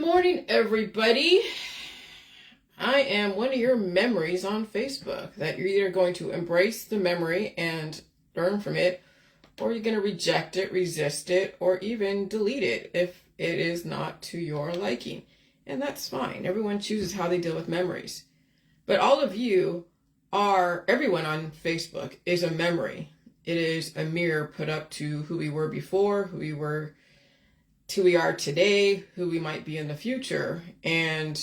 morning, everybody. I am one of your memories on Facebook that you're either going to embrace the memory and learn from it, or you're going to reject it, resist it, or even delete it if it is not to your liking. And that's fine. Everyone chooses how they deal with memories. But all of you everyone on Facebook is a memory. It is a mirror put up to who we were before, who we are today, who we might be in the future. And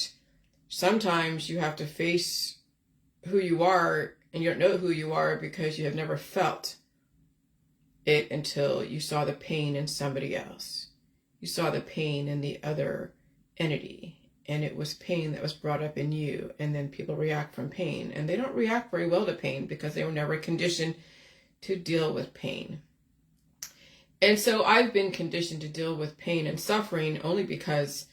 sometimes you have to face who you are, and you don't know who you are because you have never felt it until you saw the pain in somebody else. You saw the pain in the other entity, and it was pain that was brought up in you. And then people react from pain, and they don't react very well to pain because they were never conditioned to deal with pain. And so I've been conditioned to deal with pain and suffering only because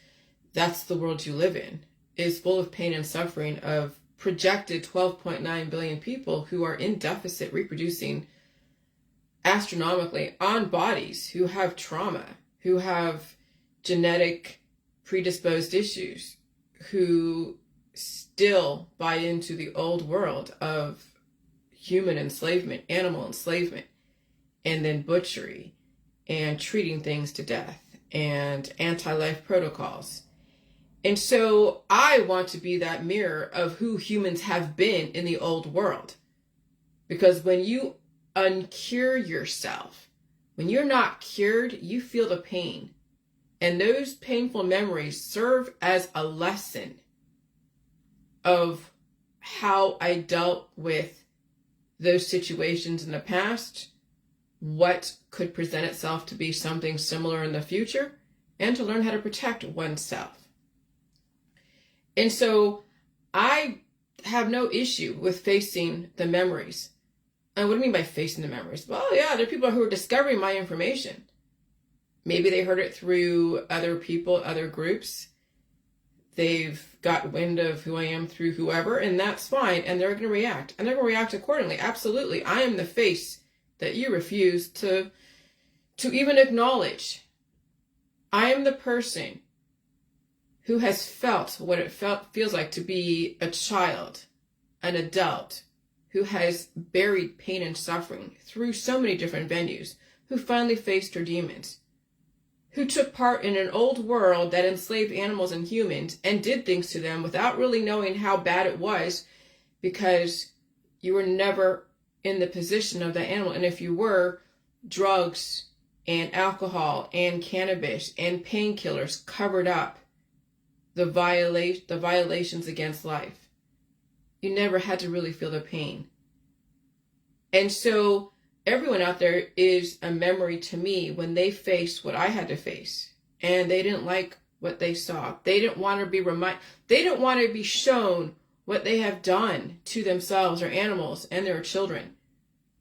that's the world you live in, is full of pain and suffering of projected 12.9 billion people who are in deficit, reproducing astronomically on bodies, who have trauma, who have genetic predisposed issues, who still buy into the old world of human enslavement, animal enslavement, and then butchery, and treating things to death, and anti-life protocols. And so I want to be that mirror of who humans have been in the old world. Because when you uncure yourself, when you're not cured, you feel the pain. And those painful memories serve as a lesson of how I dealt with those situations in the past, what could present itself to be something similar in the future, and to learn how to protect oneself. And so I have no issue with facing the memories. And what do I mean by facing the memories? Well, yeah, there are people who are discovering my information. Maybe they heard it through other people, other groups. They've got wind of who I am through whoever, and that's fine. And they're going to react. And they're going to react accordingly. Absolutely. I am the face that you refuse to even acknowledge. I am the person who has felt what it feels like to be a child, an adult, who has buried pain and suffering through so many different venues, who finally faced her demons, who took part in an old world that enslaved animals and humans and did things to them without really knowing how bad it was, because you were never in the position of that animal. And if you were, drugs and alcohol and cannabis and painkillers covered up the violations against life. You never had to really feel the pain. And so everyone out there is a memory to me when they faced what I had to face, and they didn't like what they saw. They didn't want to be they didn't want to be shown what they have done to themselves or animals and their children.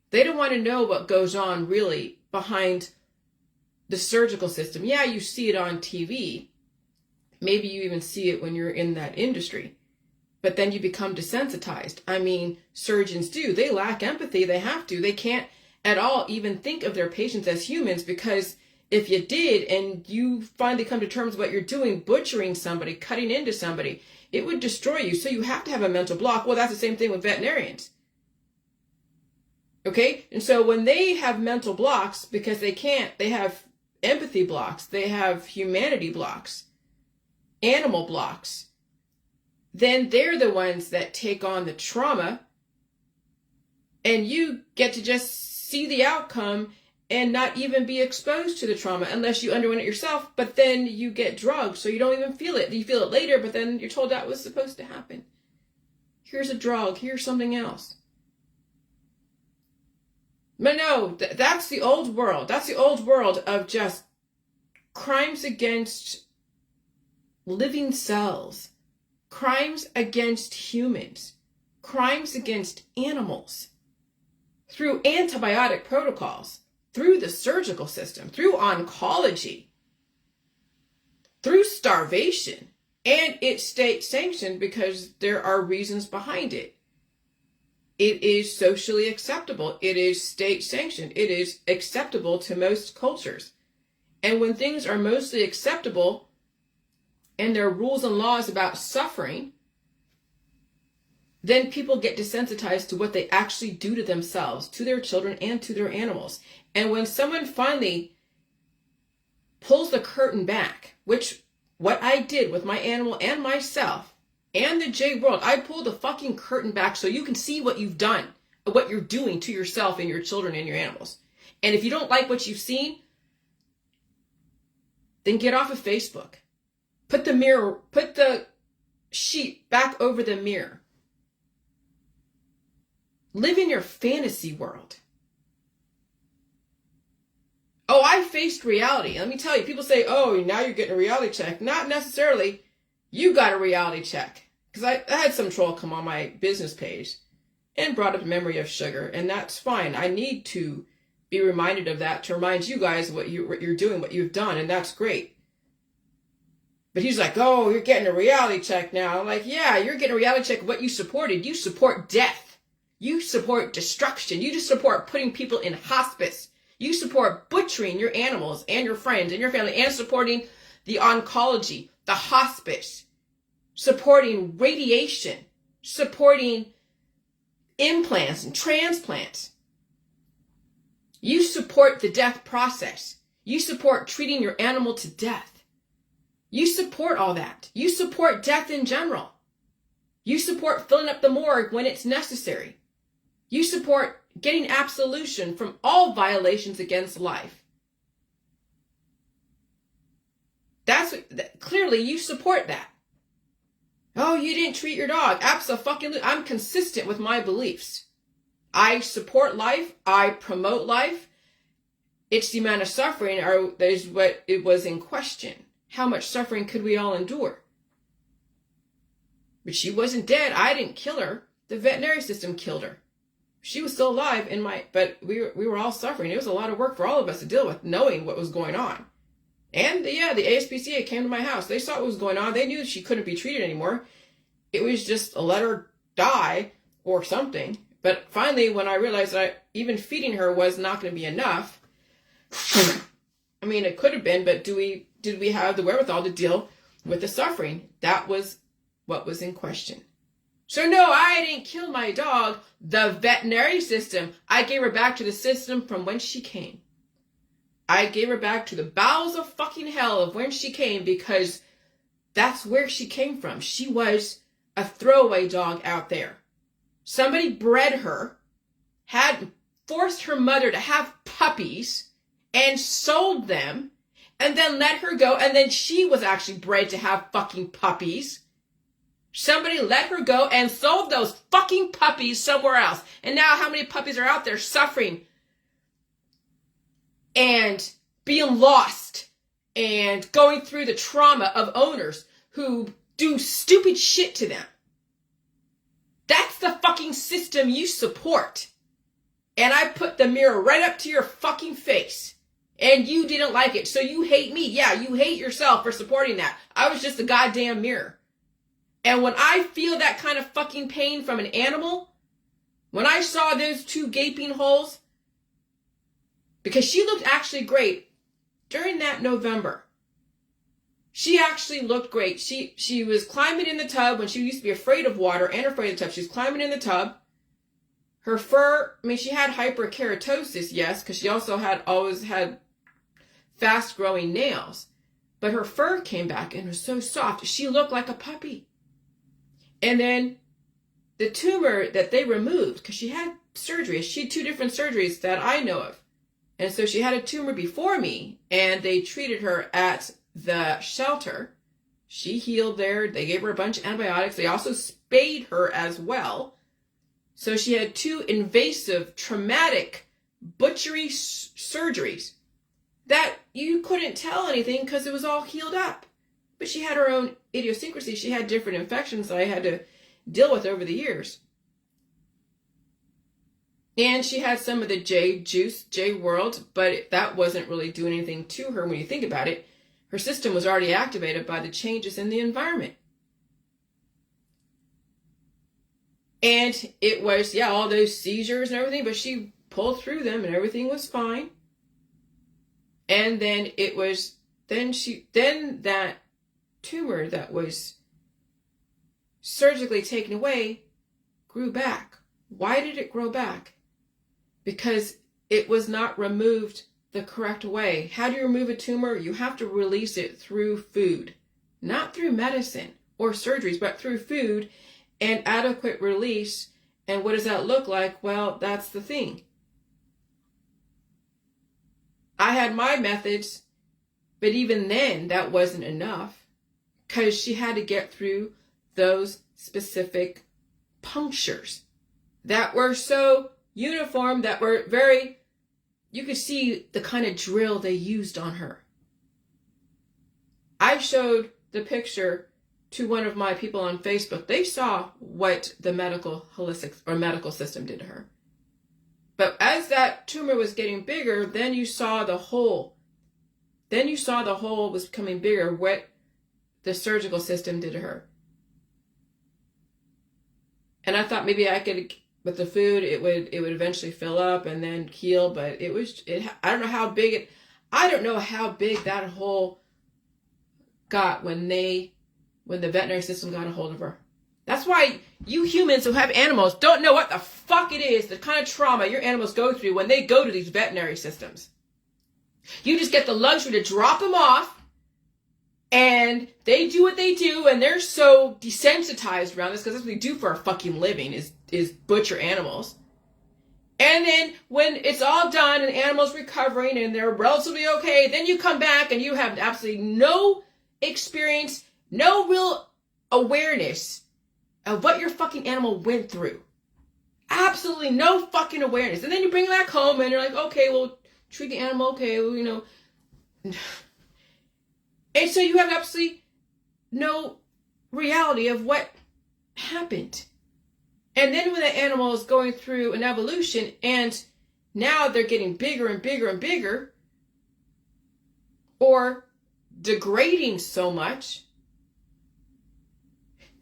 They don't want to know what goes on really behind the surgical system. Yeah, you see it on TV. Maybe you even see it when you're in that industry. But then you become desensitized. I mean, surgeons do. They lack empathy. They have to. They can't at all even think of their patients as humans, because if you did and you finally come to terms with what you're doing, butchering somebody, cutting into somebody, it would destroy you. So you have to have a mental block. Well, that's the same thing with veterinarians. Okay? And so when they have mental blocks, because they have empathy blocks, they have humanity blocks, animal blocks, then they're the ones that take on the trauma, and you get to just see the outcome and not even be exposed to the trauma unless you underwent it yourself. But then you get drugged, so you don't even feel it. You feel it later, but then you're told that was supposed to happen. Here's a drug, here's something else. But no, that's the old world. That's the old world of just crimes against living cells, crimes against humans, crimes against animals, through antibiotic protocols, through the surgical system, through oncology, through starvation. And it's state sanctioned because there are reasons behind it. It is socially acceptable. It is state sanctioned. It is acceptable to most cultures. And when things are mostly acceptable, and there are rules and laws about suffering, then people get desensitized to what they actually do to themselves, to their children, and to their animals. And when someone finally pulls the curtain back, which what I did with my animal and myself and the J world, I pulled the fucking curtain back so you can see what you've done, what you're doing to yourself and your children and your animals. And if you don't like what you've seen, then get off of Facebook. Put the sheet back over the mirror. Live in your fantasy world. Oh, I faced reality. Let me tell you, people say, oh, now you're getting a reality check. Not necessarily. You got a reality check. Because I had some troll come on my business page and brought up a memory of sugar. And that's fine. I need to be reminded of that to remind you guys what you're doing, what you've done. And that's great. But he's like, oh, you're getting a reality check now. I'm like, yeah, you're getting a reality check of what you supported. You support death. You support destruction. You just support putting people in hospice. You support butchering your animals and your friends and your family, and supporting the oncology, the hospice, supporting radiation, supporting implants and transplants. You support the death process. You support treating your animal to death. You support all that. You support death in general. You support filling up the morgue when it's necessary. You support getting absolution from all violations against life. Clearly you support that. Oh, you didn't treat your dog. Absolutely. I'm consistent with my beliefs. I support life. I promote life. It's the amount of suffering is what it was in question. How much suffering could we all endure? But she wasn't dead. I didn't kill her. The veterinary system killed her. She was still alive but we were all suffering. It was a lot of work for all of us to deal with, knowing what was going on. And the ASPCA came to my house. They saw what was going on. They knew she couldn't be treated anymore. It was just a let her die or something. But finally, when I realized that even feeding her was not going to be enough, I mean, it could have been, but did we have the wherewithal to deal with the suffering? That was what was in question. So no, I didn't kill my dog. The veterinary system, I gave her back to the system from whence she came. I gave her back to the bowels of fucking hell of whence she came, because that's where she came from. She was a throwaway dog out there. Somebody bred her, had forced her mother to have puppies and sold them, and then let her go, and then she was actually bred to have fucking puppies. Somebody let her go and sold those fucking puppies somewhere else. And now how many puppies are out there suffering and being lost and going through the trauma of owners who do stupid shit to them? That's the fucking system you support. And I put the mirror right up to your fucking face. And you didn't like it, so you hate me. Yeah, you hate yourself for supporting that. I was just a goddamn mirror. And when I feel that kind of fucking pain from an animal, when I saw those two gaping holes, because she looked actually great during that November. She actually looked great. She was climbing in the tub when she used to be afraid of water and afraid of the tub. She was climbing in the tub. Her fur, I mean, she had hyperkeratosis, yes, because she also always had fast growing nails. But her fur came back and was so soft. She looked like a puppy. And then the tumor that they removed, because she had surgery. She had 2 different surgeries that I know of. And so she had a tumor before me, and they treated her at the shelter. She healed there. They gave her a bunch of antibiotics. They also spayed her as well. So she had 2 invasive, traumatic butchery surgeries that you couldn't tell anything because it was all healed up. But she had her own idiosyncrasy. She had different infections that I had to deal with over the years. And she had some of the J world, but that wasn't really doing anything to her when you think about it. Her system was already activated by the changes in the environment. And it was, all those seizures and everything, but she pulled through them and everything was fine. And then it was, then that tumor that was surgically taken away grew back. Why did it grow back? Because it was not removed the correct way. How do you remove a tumor? You have to release it through food, not through medicine or surgeries, but through food and adequate release. And what does that look like? Well, that's the thing. I had my methods, but even then that wasn't enough, because she had to get through those specific punctures that were so uniform, that were very, you could see the kind of drill they used on her. I showed the picture to one of my people on Facebook. They saw what the medical system did to her. But as that tumor was getting bigger, then you saw the hole. Then you saw the hole was becoming bigger, what the surgical system did to her. And I thought maybe I could, with the food, it would eventually fill up and then heal. But I don't know how big that hole got when the veterinary system got a hold of her. That's why you humans who have animals don't know what the fuck it is, the kind of trauma your animals go through when they go to these veterinary systems. You just get the luxury to drop them off, and they do what they do, and they're so desensitized around this, because that's what they do for a fucking living, is butcher animals. And then when it's all done and animals recovering and they're relatively okay, then you come back and you have absolutely no experience, no real awareness of what your fucking animal went through. Absolutely no fucking awareness. And then you bring it back home and you're like, okay, well, treat the animal, okay, well, you know. And so you have absolutely no reality of what happened. And then when the animal is going through an evolution and now they're getting bigger and bigger and bigger, or degrading so much,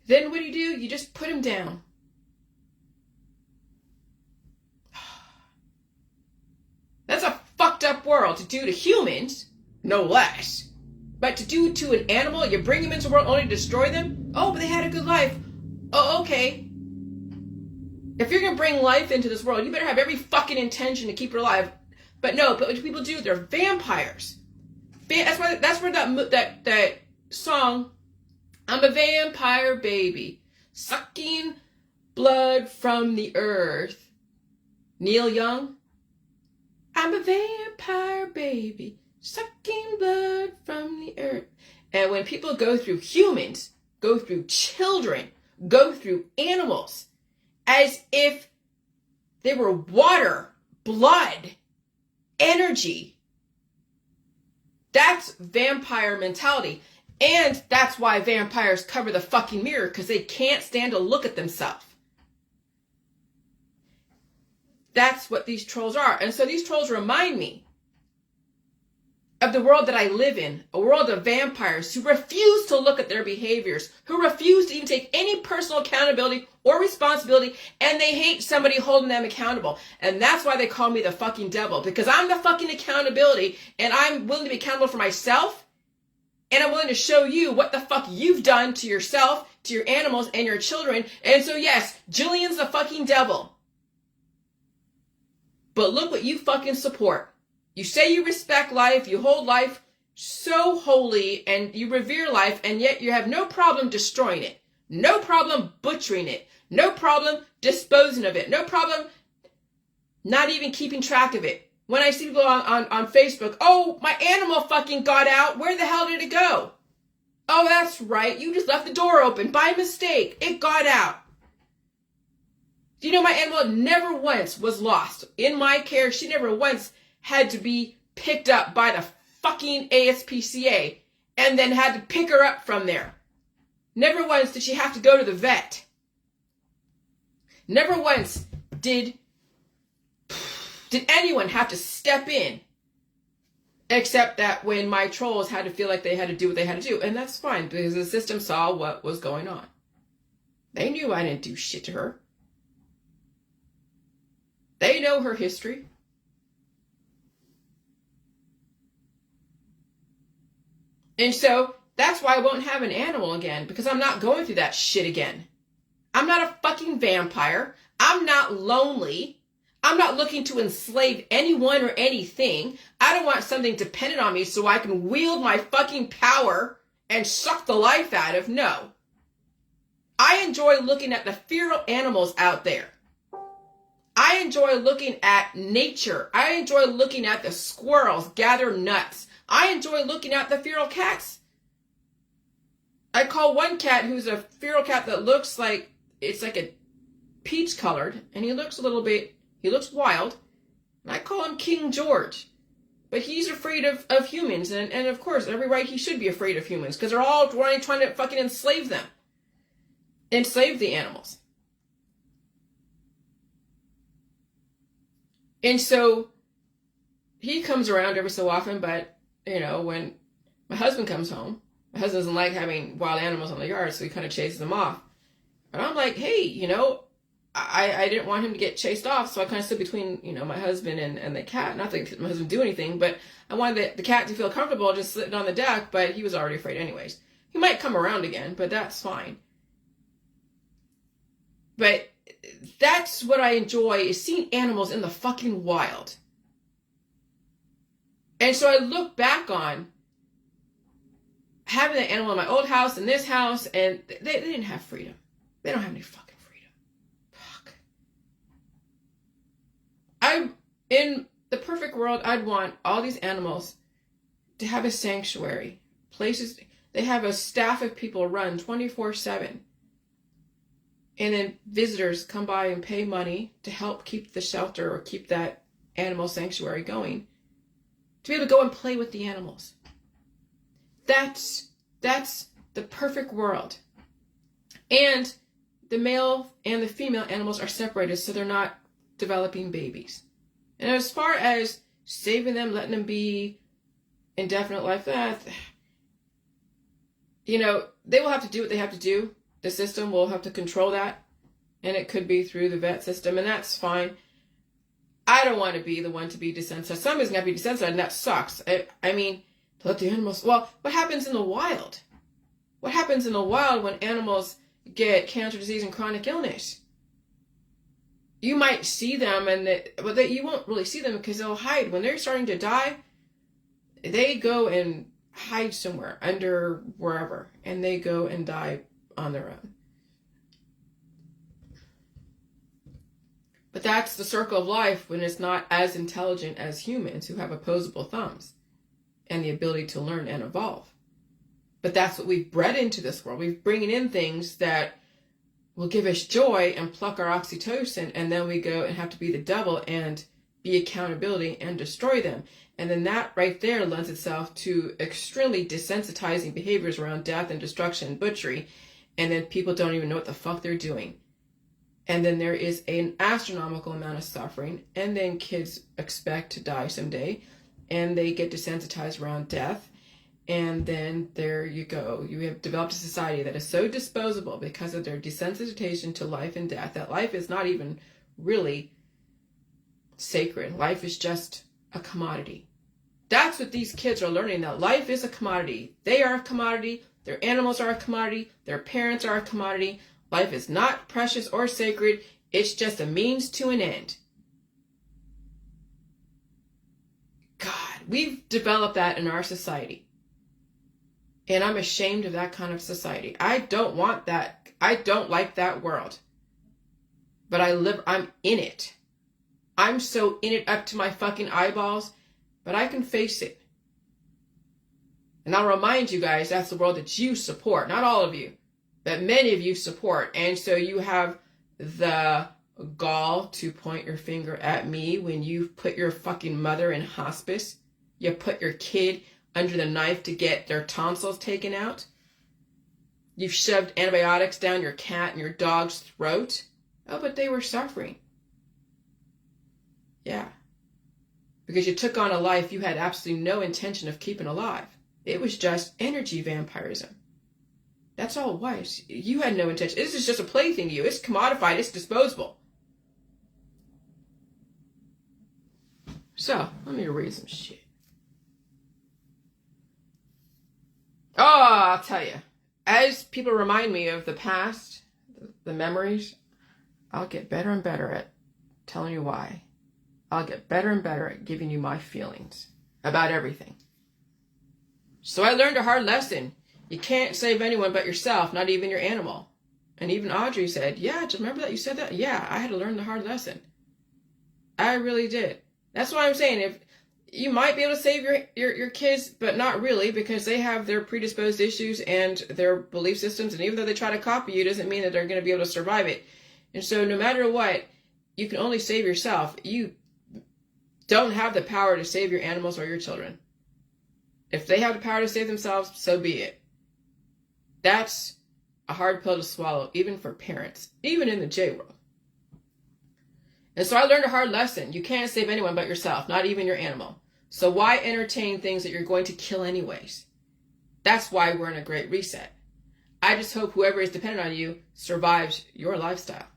then what do? You just put them down. That's a fucked up world to do to humans, no less. But to do to an animal, you bring them into the world only to destroy them? Oh, but they had a good life. Oh, okay. If you're going to bring life into this world, you better have every fucking intention to keep it alive. But no, but what people do, they're vampires. That's where that song, I'm a vampire baby, sucking blood from the earth. Neil Young. I'm a vampire baby, sucking blood from the earth. And when people go through humans, go through children, go through animals, as if they were water, blood, energy, that's vampire mentality. And that's why vampires cover the fucking mirror, because they can't stand to look at themselves. That's what these trolls are. And so these trolls remind me of the world that I live in, a world of vampires who refuse to look at their behaviors, who refuse to even take any personal accountability or responsibility, and they hate somebody holding them accountable. And that's why they call me the fucking devil, because I'm the fucking accountability, and I'm willing to be accountable for myself, and I'm willing to show you what the fuck you've done to yourself, to your animals, and your children. And so yes, Jillian's the fucking devil. But look what you fucking support. You say you respect life, you hold life so holy, and you revere life, and yet you have no problem destroying it. No problem butchering it. No problem disposing of it. No problem not even keeping track of it. When I see people on Facebook, oh, my animal fucking got out. Where the hell did it go? Oh, that's right. You just left the door open by mistake. It got out. Do you know my animal never once was lost? In my care, she never once had to be picked up by the fucking ASPCA and then had to pick her up from there. Never once did she have to go to the vet. Never once did anyone have to step in, except that when my trolls had to feel like they had to do what they had to do. And that's fine, because the system saw what was going on. They knew I didn't do shit to her. They know her history. And so That's why I won't have an animal again, because I'm not going through that shit again. I'm not a fucking vampire. I'm not lonely. I'm not looking to enslave anyone or anything. I don't want something dependent on me so I can wield my fucking power and suck the life out of. No. I enjoy looking at the feral animals out there. I enjoy looking at nature. I enjoy looking at the squirrels gather nuts. I enjoy looking at the feral cats. I call one cat who's a feral cat that looks like, it's like a peach colored, and he looks wild. And I call him King George. But he's afraid of humans, and of course, every right he should be afraid of humans, because they're all trying to fucking enslave them. Enslave the animals. And so he comes around every so often, but, when my husband comes home, my husband doesn't like having wild animals on the yard, so he kind of chases them off. And I'm like, hey, I didn't want him to get chased off, so I kind of stood between, my husband and the cat. Not that my husband do anything, but I wanted the cat to feel comfortable just sitting on the deck, but he was already afraid anyways. He might come around again, but that's fine. But that's what I enjoy, is seeing animals in the fucking wild. And so I look back on having an animal in my old house and this house, and they didn't have freedom. They don't have any fucking freedom. Fuck. In the perfect world, I'd want all these animals to have a sanctuary. Places, they have a staff of people run 24/7. And then visitors come by and pay money to help keep the shelter or keep that animal sanctuary going. To be able to go and play with the animals. That's the perfect world. And the male and the female animals are separated so they're not developing babies. And as far as saving them, letting them be indefinite life, they will have to do what they have to do. The system will have to control that, and it could be through the vet system, and that's fine. I don't want to be the one to be desensitized. Somebody's going to be desensitized, and that sucks. I mean, to let the animals... Well, what happens in the wild? What happens in the wild when animals get cancer, disease, and chronic illness? You might see them, but you won't really see them because they'll hide. When they're starting to die, they go and hide somewhere, under wherever, and they go and die on their own. But that's the circle of life when it's not as intelligent as humans who have opposable thumbs and the ability to learn and evolve. But that's what we've bred into this world. We're bringing in things that will give us joy and pluck our oxytocin, and then we go and have to be the devil and be accountability and destroy them. And then that right there lends itself to extremely desensitizing behaviors around death and destruction and butchery. And then people don't even know what the fuck they're doing. And then there is an astronomical amount of suffering. And then kids expect to die someday. And they get desensitized around death. And then there you go. You have developed a society that is so disposable because of their desensitization to life and death, that life is not even really sacred. Life is just a commodity. That's what these kids are learning, that life is a commodity. They are a commodity. Their animals are a commodity. Their parents are a commodity. Life is not precious or sacred. It's just a means to an end. God, we've developed that in our society. And I'm ashamed of that kind of society. I don't want that. I don't like that world. But I'm in it. I'm so in it up to my fucking eyeballs, but I can face it. And I'll remind you guys, that's the world that you support. Not all of you, but many of you support. And so you have the gall to point your finger at me when you put your fucking mother in hospice. You put your kid under the knife to get their tonsils taken out. You've shoved antibiotics down your cat and your dog's throat. Oh, but they were suffering. Yeah. Because you took on a life you had absolutely no intention of keeping alive. It was just energy vampirism. That's all it was. You had no intention. This is just a plaything to you. It's commodified. It's disposable. So, let me read some shit. I'll tell you, as people remind me of the past, the memories, I'll get better and better at telling you why. I'll get better and better at giving you my feelings about everything. So I learned a hard lesson. You can't save anyone but yourself, not even your animal. And even Audrey said, yeah, do you remember that you said that? Yeah, I had to learn the hard lesson. I really did. That's why I'm saying, if you might be able to save your kids, but not really, because they have their predisposed issues and their belief systems. And even though they try to copy you, doesn't mean that they're going to be able to survive it. And so no matter what, you can only save yourself. You don't have the power to save your animals or your children. If they have the power to save themselves, so be it. That's a hard pill to swallow, even for parents, even in the J world. And so I learned a hard lesson. You can't save anyone but yourself, not even your animal. So why entertain things that you're going to kill anyways? That's why we're in a great reset. I just hope whoever is dependent on you survives your lifestyle.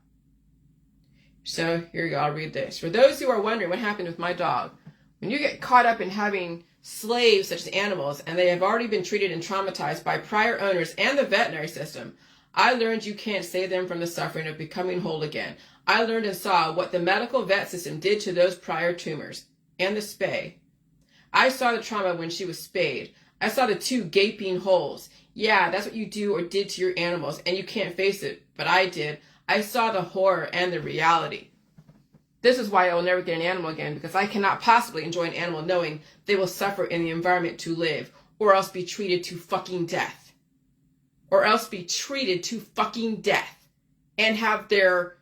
So here you go, I'll read this. For those who are wondering what happened with my dog, when you get caught up in having slaves such as animals and they have already been treated and traumatized by prior owners and the veterinary system, I learned you can't save them from the suffering of becoming whole again. I learned and saw what the medical vet system did to those prior tumors and the spay. I saw the trauma when she was spayed. I saw the 2 gaping holes. Yeah, that's what you do or did to your animals, and you can't face it, but I did. I saw the horror and the reality. This is why I will never get an animal again, because I cannot possibly enjoy an animal knowing they will suffer in the environment to live, or else be treated to fucking death. Or else be treated to fucking death and have their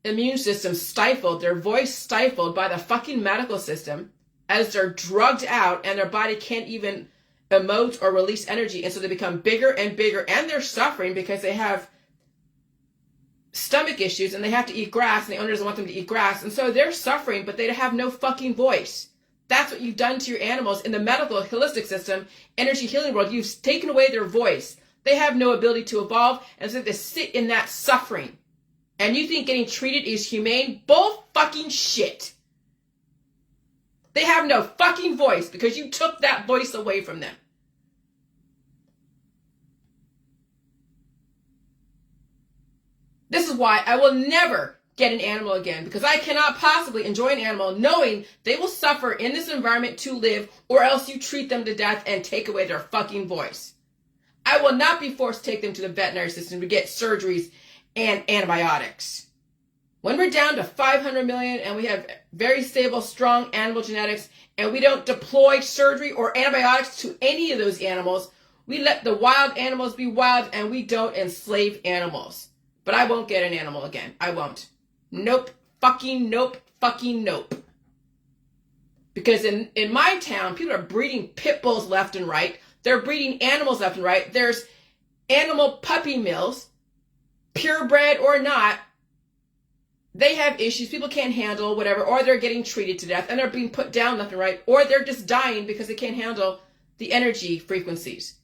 immune system stifled, their voice stifled by the fucking medical system as they're drugged out and their body can't even emote or release energy. And so they become bigger and bigger, and they're suffering because they have stomach issues and they have to eat grass, and the owner doesn't want them to eat grass. And so they're suffering, but they have no fucking voice. That's what you've done to your animals in the medical holistic system, energy healing world. You've taken away their voice. They have no ability to evolve, and so they sit in that suffering. And you think getting treated is humane? Bull fucking shit. They have no fucking voice because you took that voice away from them. This is why I will never get an animal again, because I cannot possibly enjoy an animal knowing they will suffer in this environment to live, or else you treat them to death and take away their fucking voice. I will not be forced to take them to the veterinary system to get surgeries and antibiotics. When we're down to 500 million and we have very stable, strong animal genetics, and we don't deploy surgery or antibiotics to any of those animals, we let the wild animals be wild and we don't enslave animals. But I won't get an animal again. I won't. Nope. Fucking nope. Fucking nope. Because in my town, people are breeding pit bulls left and right. They're breeding animals left and right. There's animal puppy mills, purebred or not. They have issues people can't handle, whatever, or they're getting treated to death and they're being put down left and right, or they're just dying because they can't handle the energy frequencies.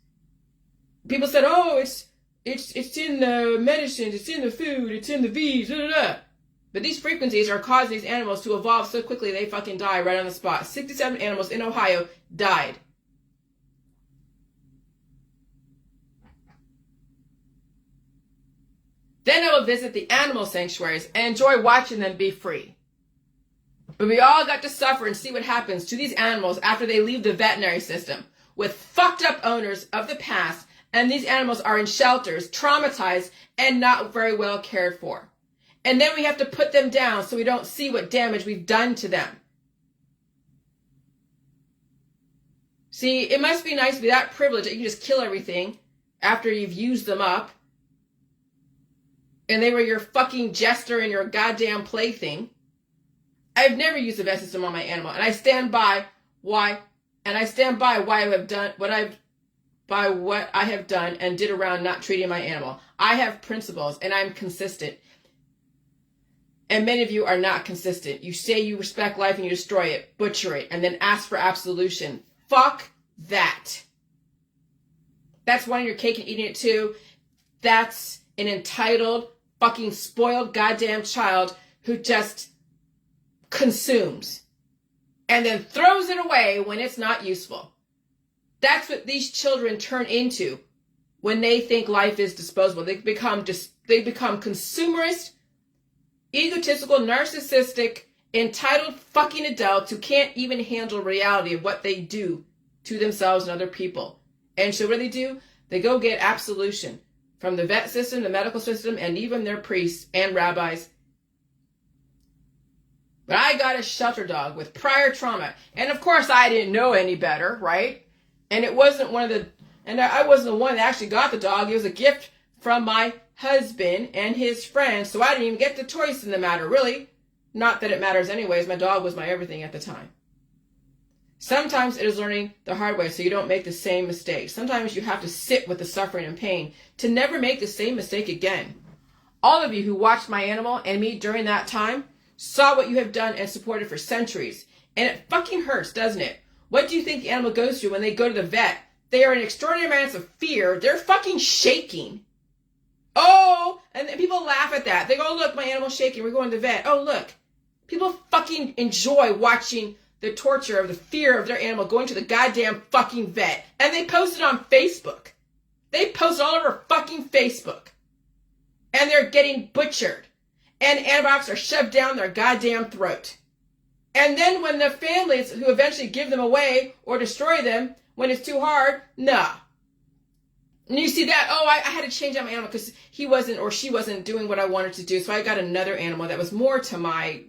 People said, oh, it's in the medicines, it's in the food, it's in the V's, blah, blah, blah. But these frequencies are causing these animals to evolve so quickly they fucking die right on the spot. 67 animals in Ohio died. Then I will visit the animal sanctuaries and enjoy watching them be free. But we all got to suffer and see what happens to these animals after they leave the veterinary system with fucked up owners of the past, and these animals are in shelters, traumatized, and not very well cared for. And then we have to put them down so we don't see what damage we've done to them. See, it must be nice to be that privileged that you can just kill everything after you've used them up. And they were your fucking jester and your goddamn plaything. I've never used a vet system on my animal, and I stand by why I have done what I have done and did around not treating my animal. I have principles and I'm consistent. And many of you are not consistent. You say you respect life and you destroy it, butcher it, and then ask for absolution. Fuck that. That's wanting your cake and eating it too. That's an entitled, fucking spoiled goddamn child who just consumes and then throws it away when it's not useful. That's what these children turn into when they think life is disposable. They become consumerist, egotistical, narcissistic, entitled fucking adults who can't even handle reality of what they do to themselves and other people. And so what do? They go get absolution from the vet system, the medical system, and even their priests and rabbis. But I got a shelter dog with prior trauma. And of course I didn't know any better, right? And it wasn't I wasn't the one that actually got the dog. It was a gift from my husband and his friends. So I didn't even get the choice in the matter, really. Not that it matters anyways. My dog was my everything at the time. Sometimes it is learning the hard way so you don't make the same mistake. Sometimes you have to sit with the suffering and pain to never make the same mistake again. All of you who watched my animal and me during that time saw what you have done and supported for centuries. And it fucking hurts, doesn't it? What do you think the animal goes through when they go to the vet? They are in extraordinary amounts of fear. They're fucking shaking. Oh, and people laugh at that. They go, oh, look, my animal's shaking. We're going to the vet. Oh, look. People fucking enjoy watching the torture of the fear of their animal going to the goddamn fucking vet. And they post it on Facebook. They post all over fucking Facebook. And they're getting butchered. And antibiotics are shoved down their goddamn throat. And then when the families who eventually give them away or destroy them, when it's too hard, nah. And you see that, oh, I had to change out my animal because he wasn't or she wasn't doing what I wanted to do. So I got another animal that was more to my...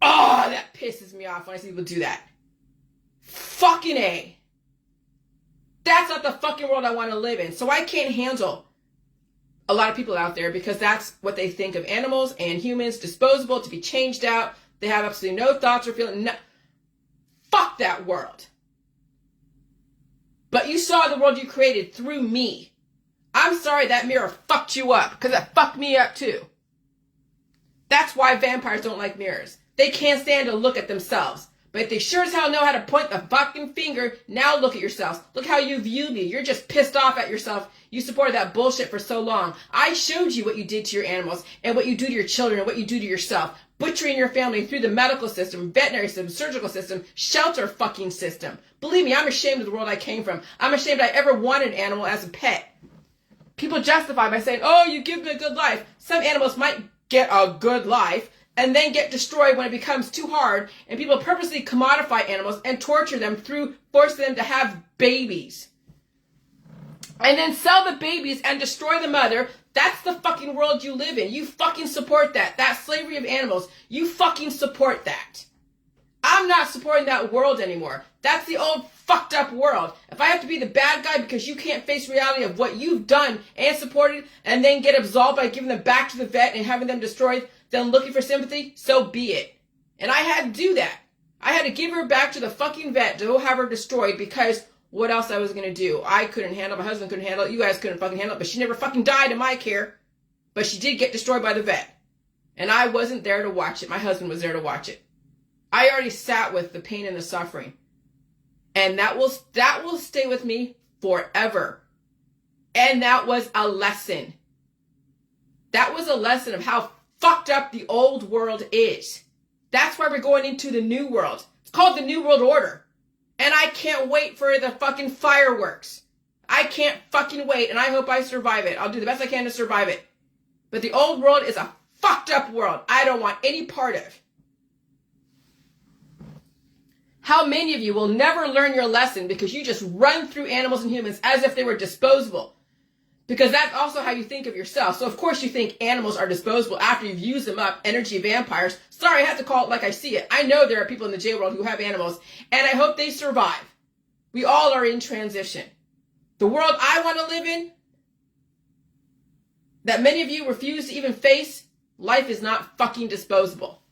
Oh, that pisses me off when I see people do that. Fucking A. That's not the fucking world I want to live in. So I can't handle a lot of people out there because that's what they think of animals and humans, disposable, to be changed out. They have absolutely no thoughts or feelings. No. Fuck that world. But you saw the world you created through me. I'm sorry that mirror fucked you up because it fucked me up too. That's why vampires don't like mirrors. They can't stand to look at themselves. But they sure as hell know how to point the fucking finger. Now look at yourselves. Look how you view me. You're just pissed off at yourself. You supported that bullshit for so long. I showed you what you did to your animals and what you do to your children and what you do to yourself. Butchering your family through the medical system, veterinary system, surgical system, shelter fucking system. Believe me, I'm ashamed of the world I came from. I'm ashamed I ever wanted an animal as a pet. People justify by saying, oh, you give them a good life. Some animals might get a good life and then get destroyed when it becomes too hard, and people purposely commodify animals and torture them through forcing them to have babies. And then sell the babies and destroy the mother. That's the fucking world you live in. You fucking support that. That slavery of animals. You fucking support that. I'm not supporting that world anymore. That's the old fucked up world. If I have to be the bad guy because you can't face reality of what you've done and supported and then get absolved by giving them back to the vet and having them destroyed, then looking for sympathy, so be it. And I had to do that. I had to give her back to the fucking vet to have her destroyed because what else I was going to do? I couldn't handle it. My husband couldn't handle it. You guys couldn't fucking handle it. But she never fucking died in my care. But she did get destroyed by the vet. And I wasn't there to watch it. My husband was there to watch it. I already sat with the pain and the suffering. And that will stay with me forever. And that was a lesson. That was a lesson of how fucked up the old world is. That's why we're going into the new world. It's called the New World Order. And I can't wait for the fucking fireworks. I can't fucking wait, and I hope I survive it. I'll do the best I can to survive it. But the old world is a fucked up world I don't want any part of. How many of you will never learn your lesson because you just run through animals and humans as if they were disposable? Because that's also how you think of yourself. So of course you think animals are disposable after you've used them up, energy vampires. Sorry, I have to call it like I see it. I know there are people in the jail world who have animals, and I hope they survive. We all are in transition. The world I want to live in, that many of you refuse to even face, life is not fucking disposable.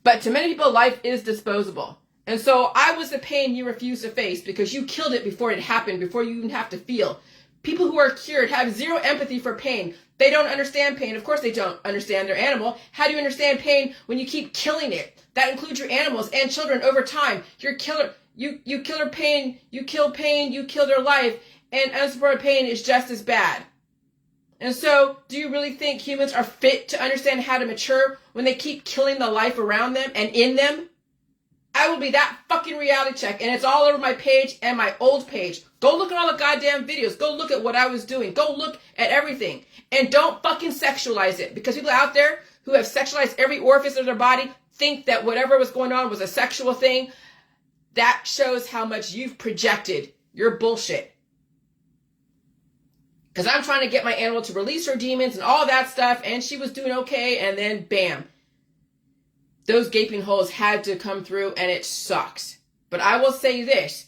But to many people, life is disposable. And so I was the pain you refuse to face because you killed it before it happened, before you even have to feel. People who are cured have zero empathy for pain. They don't understand pain. Of course they don't understand their animal. How do you understand pain when you keep killing it? That includes your animals and children over time. You kill their pain, you kill their life, and unsupported pain is just as bad. And so, do you really think humans are fit to understand how to mature when they keep killing the life around them and in them? I will be that fucking reality check. And it's all over my page and my old page. Go look at all the goddamn videos. Go look at what I was doing. Go look at everything. And don't fucking sexualize it. Because people out there who have sexualized every orifice of their body think that whatever was going on was a sexual thing. That shows how much you've projected your bullshit. Because I'm trying to get my animal to release her demons and all that stuff. And she was doing okay. And then bam. Those gaping holes had to come through, and it sucks. But I will say this,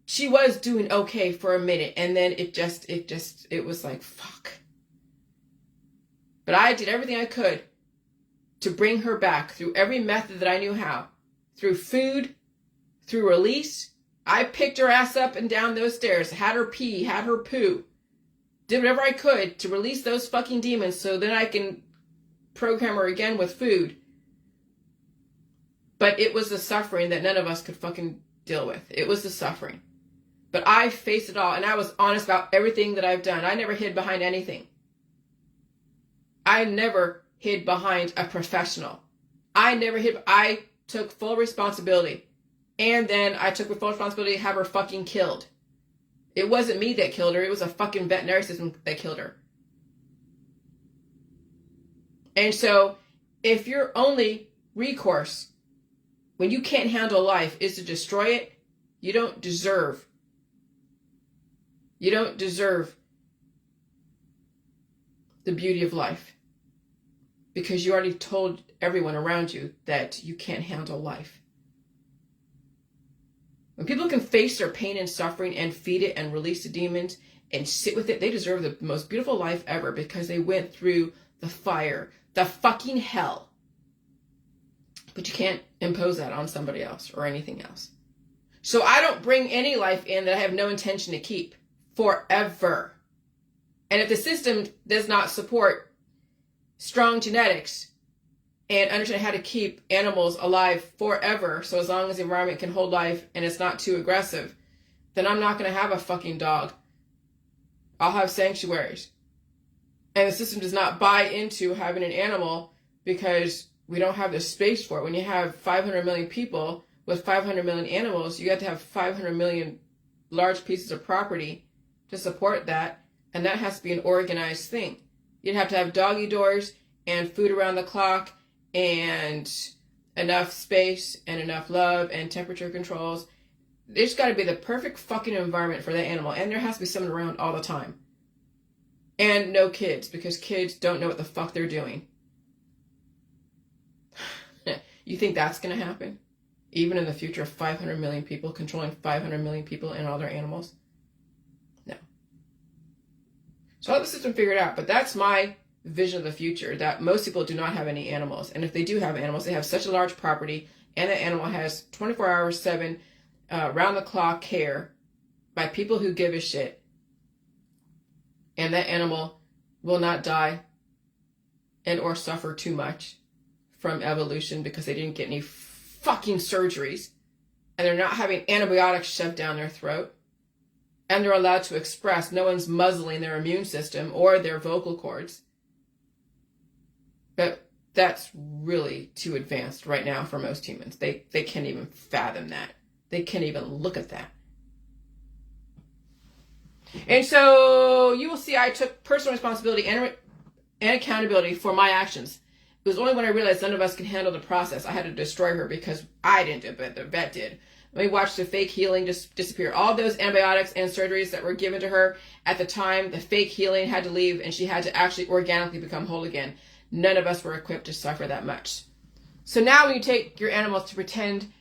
she was doing okay for a minute, and then it was like, fuck. But I did everything I could to bring her back through every method that I knew how. Through food, through release. I picked her ass up and down those stairs, had her pee, had her poo. Did whatever I could to release those fucking demons so then I can program her again with food. But it was the suffering that none of us could fucking deal with. It was the suffering. But I faced it all, and I was honest about everything that I've done. I never hid behind anything. I never hid behind a professional. I took full responsibility. And then I took full responsibility to have her fucking killed. It wasn't me that killed her. It was a fucking veterinary system that killed her. And so, if your only recourse when you can't handle life is to destroy it, you don't deserve the beauty of life. Because you already told everyone around you that you can't handle life. When people can face their pain and suffering and feed it and release the demons and sit with it, they deserve the most beautiful life ever because they went through the fire, the fucking hell. But you can't impose that on somebody else or anything else. So I don't bring any life in that I have no intention to keep forever. And if the system does not support strong genetics and understand how to keep animals alive forever, so as long as the environment can hold life and it's not too aggressive, then I'm not going to have a fucking dog. I'll have sanctuaries. And the system does not buy into having an animal because we don't have the space for it. When you have 500 million people with 500 million animals, you got to have 500 million large pieces of property to support that. And that has to be an organized thing. You'd have to have doggy doors and food around the clock and enough space and enough love and temperature controls. There's got to be the perfect fucking environment for that animal. And there has to be someone around all the time. And no kids, because kids don't know what the fuck they're doing. You think that's going to happen? Even in the future of 500 million people, controlling 500 million people and all their animals? No. So I'll have the system figured out, but that's my vision of the future, that most people do not have any animals. And if they do have animals, they have such a large property, and that animal has 24 hours, 7, round-the-clock care by people who give a shit. And that animal will not die and or suffer too much from evolution because they didn't get any fucking surgeries, and they're not having antibiotics shoved down their throat, and they're allowed to express. No one's muzzling their immune system or their vocal cords. But that's really too advanced right now for most humans. They can't even fathom that. They can't even look at that. And so you will see I took personal responsibility and accountability for my actions. It was only when I realized none of us could handle the process. I had to destroy her because I didn't do it, but the vet did. We watched the fake healing just disappear. All those antibiotics and surgeries that were given to her at the time, the fake healing had to leave, and she had to actually organically become whole again. None of us were equipped to suffer that much. So now when you take your animals to pretend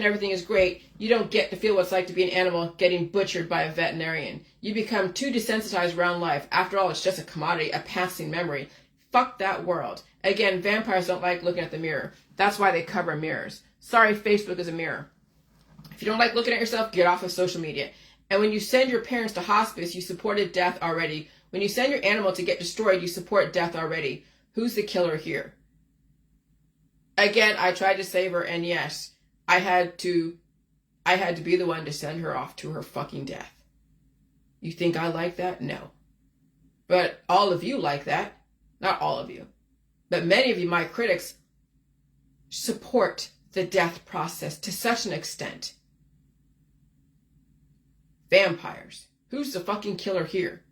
everything is great, you don't get to feel what it's like to be an animal getting butchered by a veterinarian. You become too desensitized around life. After all, it's just a commodity, a passing memory. Fuck that world. Again, vampires don't like looking at the mirror. That's why they cover mirrors. Sorry, Facebook is a mirror. If you don't like looking at yourself, get off of social media. And when you send your parents to hospice, you supported death already. When you send your animal to get destroyed, you support death already. Who's the killer here? Again, I tried to save her, and yes, I had to be the one to send her off to her fucking death. You think I like that? No. But all of you like that. Not all of you. But many of you, my critics, support the death process to such an extent? Vampires. Who's the fucking killer here?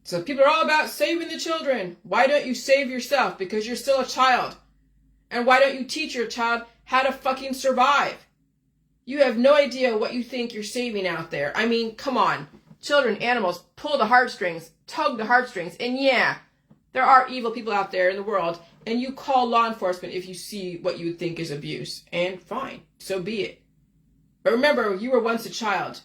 So people are all about saving the children. Why don't you save yourself? Because you're still a child. And why don't you teach your child how to fucking survive? You have no idea what you think you're saving out there. I mean, come on. Children, animals, pull the heartstrings, tug the heartstrings. And yeah, there are evil people out there in the world. And you call law enforcement if you see what you think is abuse. And fine, so be it. But remember, you were once a child.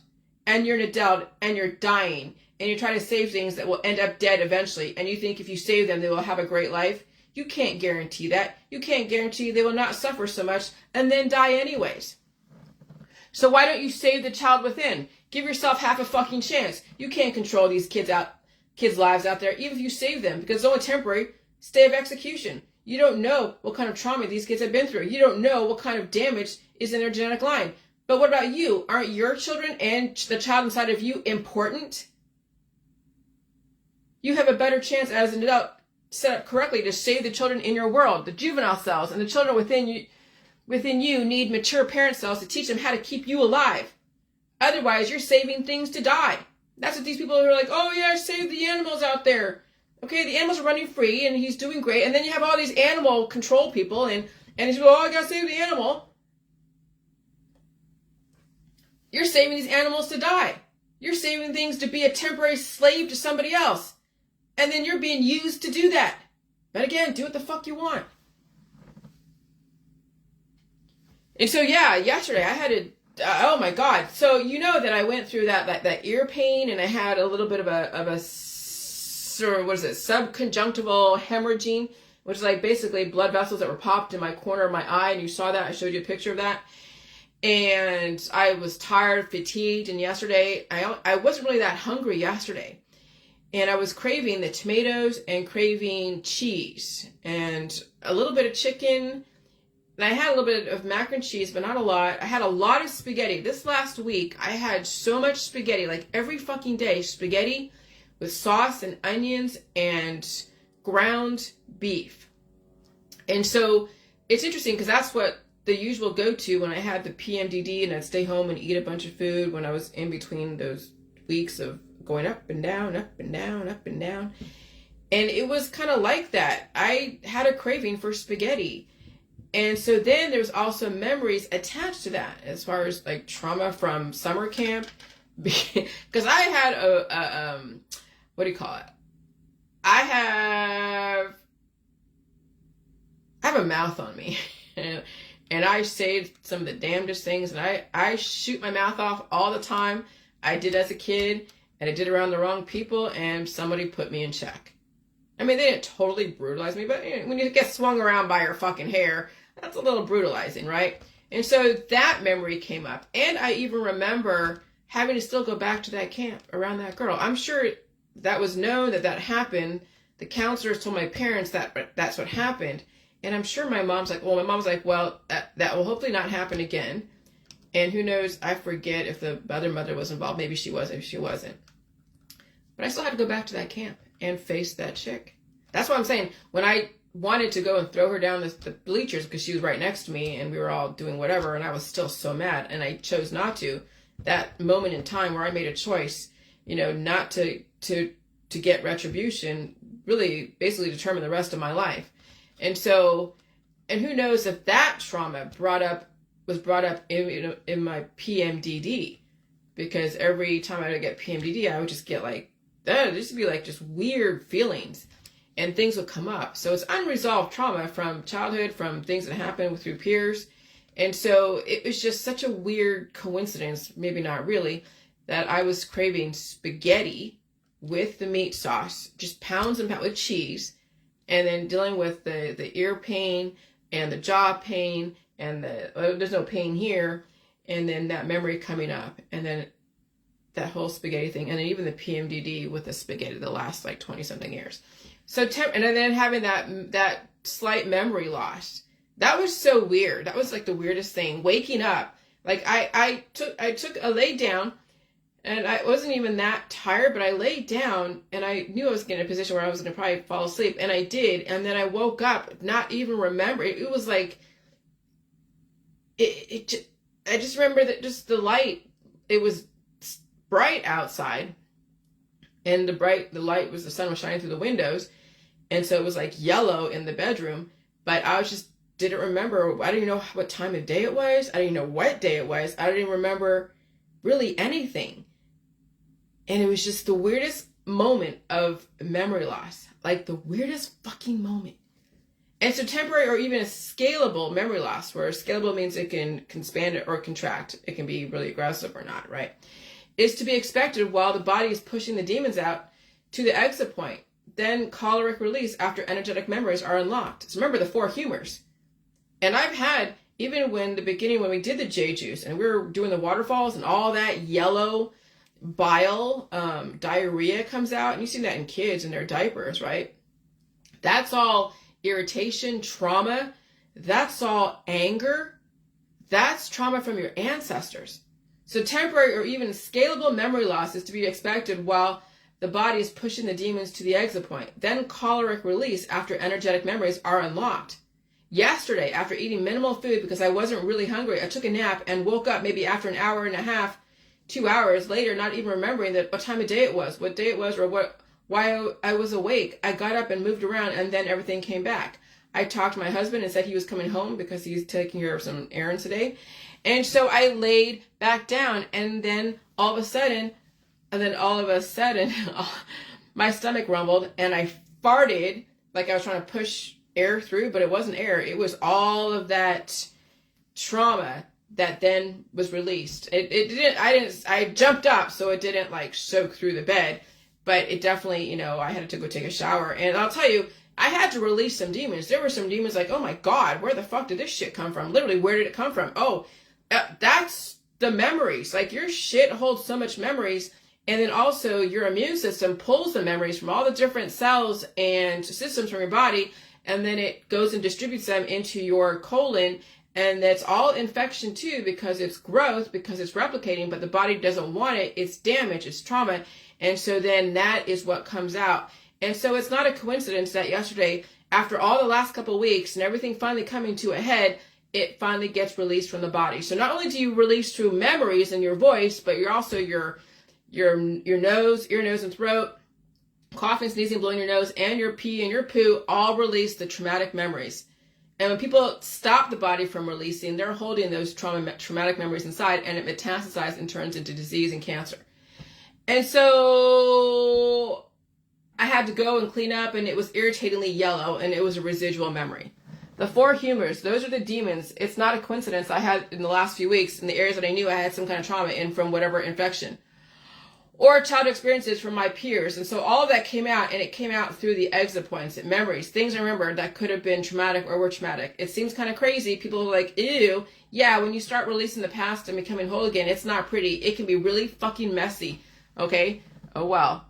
And you're an adult. And you're dying. And you're trying to save things that will end up dead eventually. And you think if you save them, they will have a great life. You can't guarantee that. You can't guarantee they will not suffer so much and then die anyways. So why don't you save the child within? Give yourself half a fucking chance. You can't control these kids' lives out there, even if you save them, because it's only temporary. Stay of execution. You don't know what kind of trauma these kids have been through. You don't know what kind of damage is in their genetic line. But what about you? Aren't your children and the child inside of you important? You have a better chance as an adult set up correctly to save the children in your world. The juvenile cells and the children within you need mature parent cells to teach them how to keep you alive. Otherwise, you're saving things to die. That's what these people are like, oh yeah, save the animals out there. Okay, the animals are running free and he's doing great. And then you have all these animal control people and he's like, oh, I gotta save the animal. You're saving these animals to die. You're saving things to be a temporary slave to somebody else. And then you're being used to do that. But again, do what the fuck you want. And so, yeah, yesterday I had oh my God. So, you know that I went through that ear pain and I had a little bit of a subconjunctival hemorrhaging, which is like basically blood vessels that were popped in my corner of my eye. And you saw that. I showed you a picture of that. And I was tired, fatigued. And yesterday, I wasn't really that hungry yesterday. And I was craving the tomatoes and craving cheese and a little bit of chicken. And I had a little bit of mac and cheese, but not a lot. I had a lot of spaghetti. This last week, I had so much spaghetti, like every fucking day, spaghetti with sauce and onions and ground beef. And so it's interesting because that's what the usual go-to when I had the PMDD and I'd stay home and eat a bunch of food when I was in between those weeks of going up and down, up and down, up and down. And it was kind of like that. I had a craving for spaghetti. And so then there's also memories attached to that as far as like trauma from summer camp. Because I had what do you call it? I have a mouth on me. And I say some of the damnedest things. And I shoot my mouth off all the time. I did as a kid. And I did around the wrong people, and somebody put me in check. I mean, they didn't totally brutalize me, but when you get swung around by your fucking hair, that's a little brutalizing, right? And so that memory came up. And I even remember having to still go back to that camp around that girl. I'm sure that was known that happened. The counselors told my parents that that's what happened. And I'm sure my mom's like, well, that will hopefully not happen again. And who knows, I forget if the other mother was involved. Maybe she was, maybe she wasn't. But I still had to go back to that camp and face that chick. That's what I'm saying. When I wanted to go and throw her down the bleachers because she was right next to me and we were all doing whatever and I was still so mad and I chose not to. That moment in time where I made a choice, not to get retribution really basically determined the rest of my life. And so, and who knows if that trauma was brought up in my PMDD, because every time I would get PMDD, I would just get like, there used to be like just weird feelings and things would come up. So it's unresolved trauma from childhood, from things that happened through peers. And so it was just such a weird coincidence, maybe not really, that I was craving spaghetti with the meat sauce, just pounds and pounds with cheese, and then dealing with the ear pain and the jaw pain and there's no pain here, and then that memory coming up, and then that whole spaghetti thing, and then even the PMDD with the spaghetti the last like 20 something years. So and then having that slight memory loss, that was so weird. That was like the weirdest thing. Waking up, like I laid down, And I wasn't even that tired, but I laid down and I knew I was getting in a position where I was going to probably fall asleep. And I did. And then I woke up, not even remembering. It was like, I just remember that just the light, it was bright outside. And the light was, the sun was shining through the windows. And so it was like yellow in the bedroom. But I didn't remember. I didn't even know what time of day it was. I didn't even know what day it was. I didn't even remember really anything. And it was just the weirdest moment of memory loss. Like the weirdest fucking moment. And so temporary or even a scalable memory loss, where scalable means it can expand or contract. It can be really aggressive or not, right? Is to be expected while the body is pushing the demons out to the exit point. Then choleric release after energetic memories are unlocked. So remember the four humors. And I've had, even when we did the J juice and we were doing the waterfalls and all that yellow bile, diarrhea comes out, and you see that in kids in their diapers, right? That's all irritation, trauma. That's all anger. That's trauma from your ancestors. So temporary or even scalable memory loss is to be expected while the body is pushing the demons to the exit point. Then choleric release after energetic memories are unlocked. Yesterday, after eating minimal food because I wasn't really hungry, I took a nap and woke up maybe after an hour and a half, 2 hours later, not even remembering what time of day it was, or why I was awake. I got up and moved around, and then everything came back. I talked to my husband and said he was coming home because he's taking care of some errands today. And so I laid back down, and then all of a sudden, my stomach rumbled, and I farted like I was trying to push air through, but it wasn't air. It was all of that trauma that then was released. I jumped up, so it didn't like soak through the bed, but it definitely, I had to go take a shower. And I'll tell you, I had to release some demons. There were some demons like, oh my God, where the fuck did this shit come from? Literally, where did it come from? Oh, that's the memories. Like your shit holds so much memories. And then also your immune system pulls the memories from all the different cells and systems from your body. And then it goes and distributes them into your colon. And that's all infection too, because it's growth, because it's replicating, but the body doesn't want it. It's damage, it's trauma. And so then that is what comes out. And so it's not a coincidence that yesterday, after all the last couple of weeks and everything finally coming to a head, it finally gets released from the body. So not only do you release through memories and your voice, but you're also your nose, ear, nose, and throat, coughing, sneezing, blowing your nose, and your pee and your poo all release the traumatic memories. And when people stop the body from releasing, they're holding those traumatic memories inside, and it metastasizes and turns into disease and cancer. And so I had to go and clean up, and it was irritatingly yellow, and it was a residual memory. The four humors, those are the demons. It's not a coincidence. I had in the last few weeks, in the areas that I knew I had some kind of trauma in from whatever infection or childhood experiences from my peers. And so all of that came out, and it came out through the exit points, memories, things I remember that could have been traumatic or were traumatic. It seems kind of crazy. People are like, ew. Yeah, when you start releasing the past and becoming whole again, it's not pretty. It can be really fucking messy. Okay? Oh, well.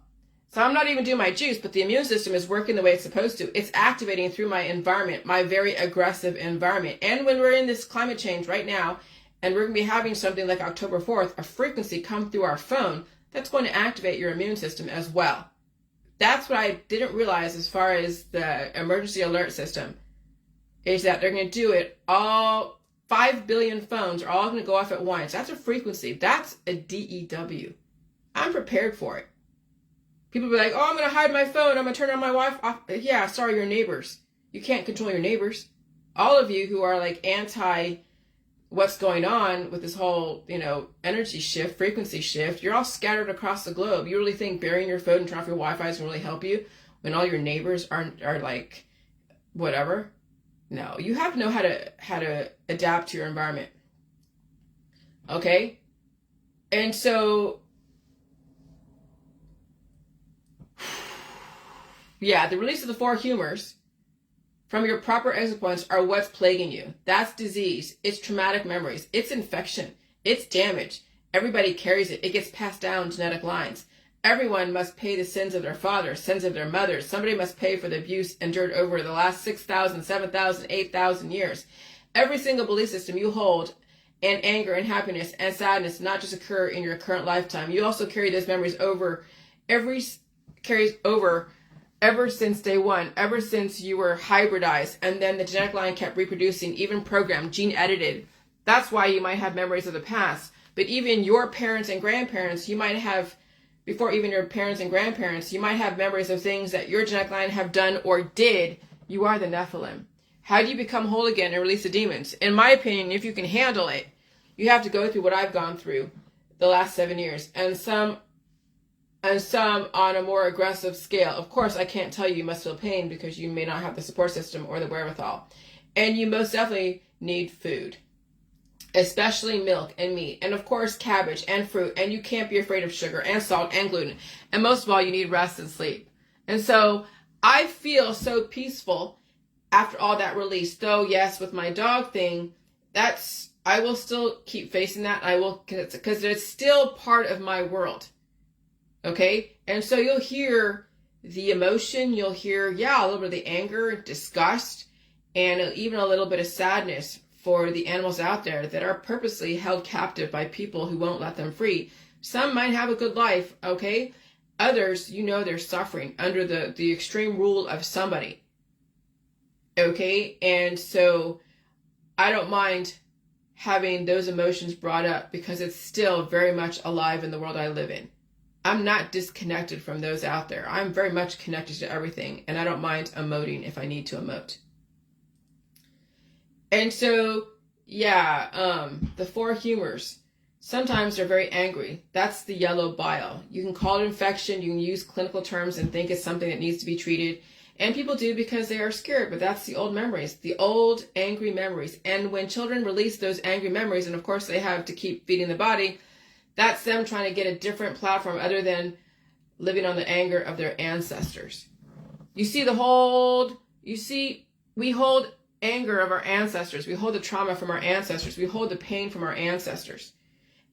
So I'm not even doing my juice, but the immune system is working the way it's supposed to. It's activating through my environment, my very aggressive environment. And when we're in this climate change right now, and we're going to be having something like October 4th, a frequency come through our phone, that's going to activate your immune system as well. That's what I didn't realize as far as the emergency alert system, is that they're going to do it all. 5 billion phones are all going to go off at once. That's a frequency. That's a DEW. I'm prepared for it. People be like, oh, I'm going to hide my phone. I'm going to turn on my Wi-Fi. Yeah, sorry, your neighbors. You can't control your neighbors. All of you who are like anti what's going on with this whole, energy shift, frequency shift, you're all scattered across the globe. You really think burying your phone and turning off your Wi-Fi is going to really help you when all your neighbors are like, whatever? No, you have to know how to adapt to your environment. Okay? And so, yeah, the release of the four humors from your proper exit points are what's plaguing you. That's disease. It's traumatic memories. It's infection. It's damage. Everybody carries it. It gets passed down genetic lines. Everyone must pay the sins of their fathers, sins of their mothers. Somebody must pay for the abuse endured over the last 6,000, 7,000, 8,000 years. Every single belief system you hold and anger and happiness and sadness not just occur in your current lifetime. You also carry those memories over carries over ever since day one, ever since you were hybridized, and then the genetic line kept reproducing, even programmed, gene edited. That's why you might have memories of the past. But even your parents and grandparents, you might have, before even your parents and grandparents, you might have memories of things that your genetic line have done or did. You are the Nephilim. How do you become whole again and release the demons? In my opinion, if you can handle it, you have to go through what I've gone through the last 7 years, and some on a more aggressive scale. Of course, I can't tell you must feel pain because you may not have the support system or the wherewithal. And you most definitely need food, especially milk and meat, and of course cabbage and fruit, and you can't be afraid of sugar and salt and gluten. And most of all, you need rest and sleep. And so I feel so peaceful after all that release. Though, yes, with my dog thing, I will still keep facing that. I will, because it's still part of my world. Okay? And so you'll hear the emotion, you'll hear, a little bit of the anger, disgust, and even a little bit of sadness for the animals out there that are purposely held captive by people who won't let them free. Some might have a good life, okay? Others, they're suffering under the extreme rule of somebody. Okay? And so I don't mind having those emotions brought up because it's still very much alive in the world I live in. I'm not disconnected from those out there. I'm very much connected to everything, and I don't mind emoting if I need to emote. And so, the four humors. Sometimes they're very angry. That's the yellow bile. You can call it infection. You can use clinical terms and think it's something that needs to be treated. And people do because they are scared, but that's the old memories, the old angry memories. And when children release those angry memories, and of course they have to keep feeding the body, that's them trying to get a different platform other than living on the anger of their ancestors. We hold anger of our ancestors. We hold the trauma from our ancestors. We hold the pain from our ancestors.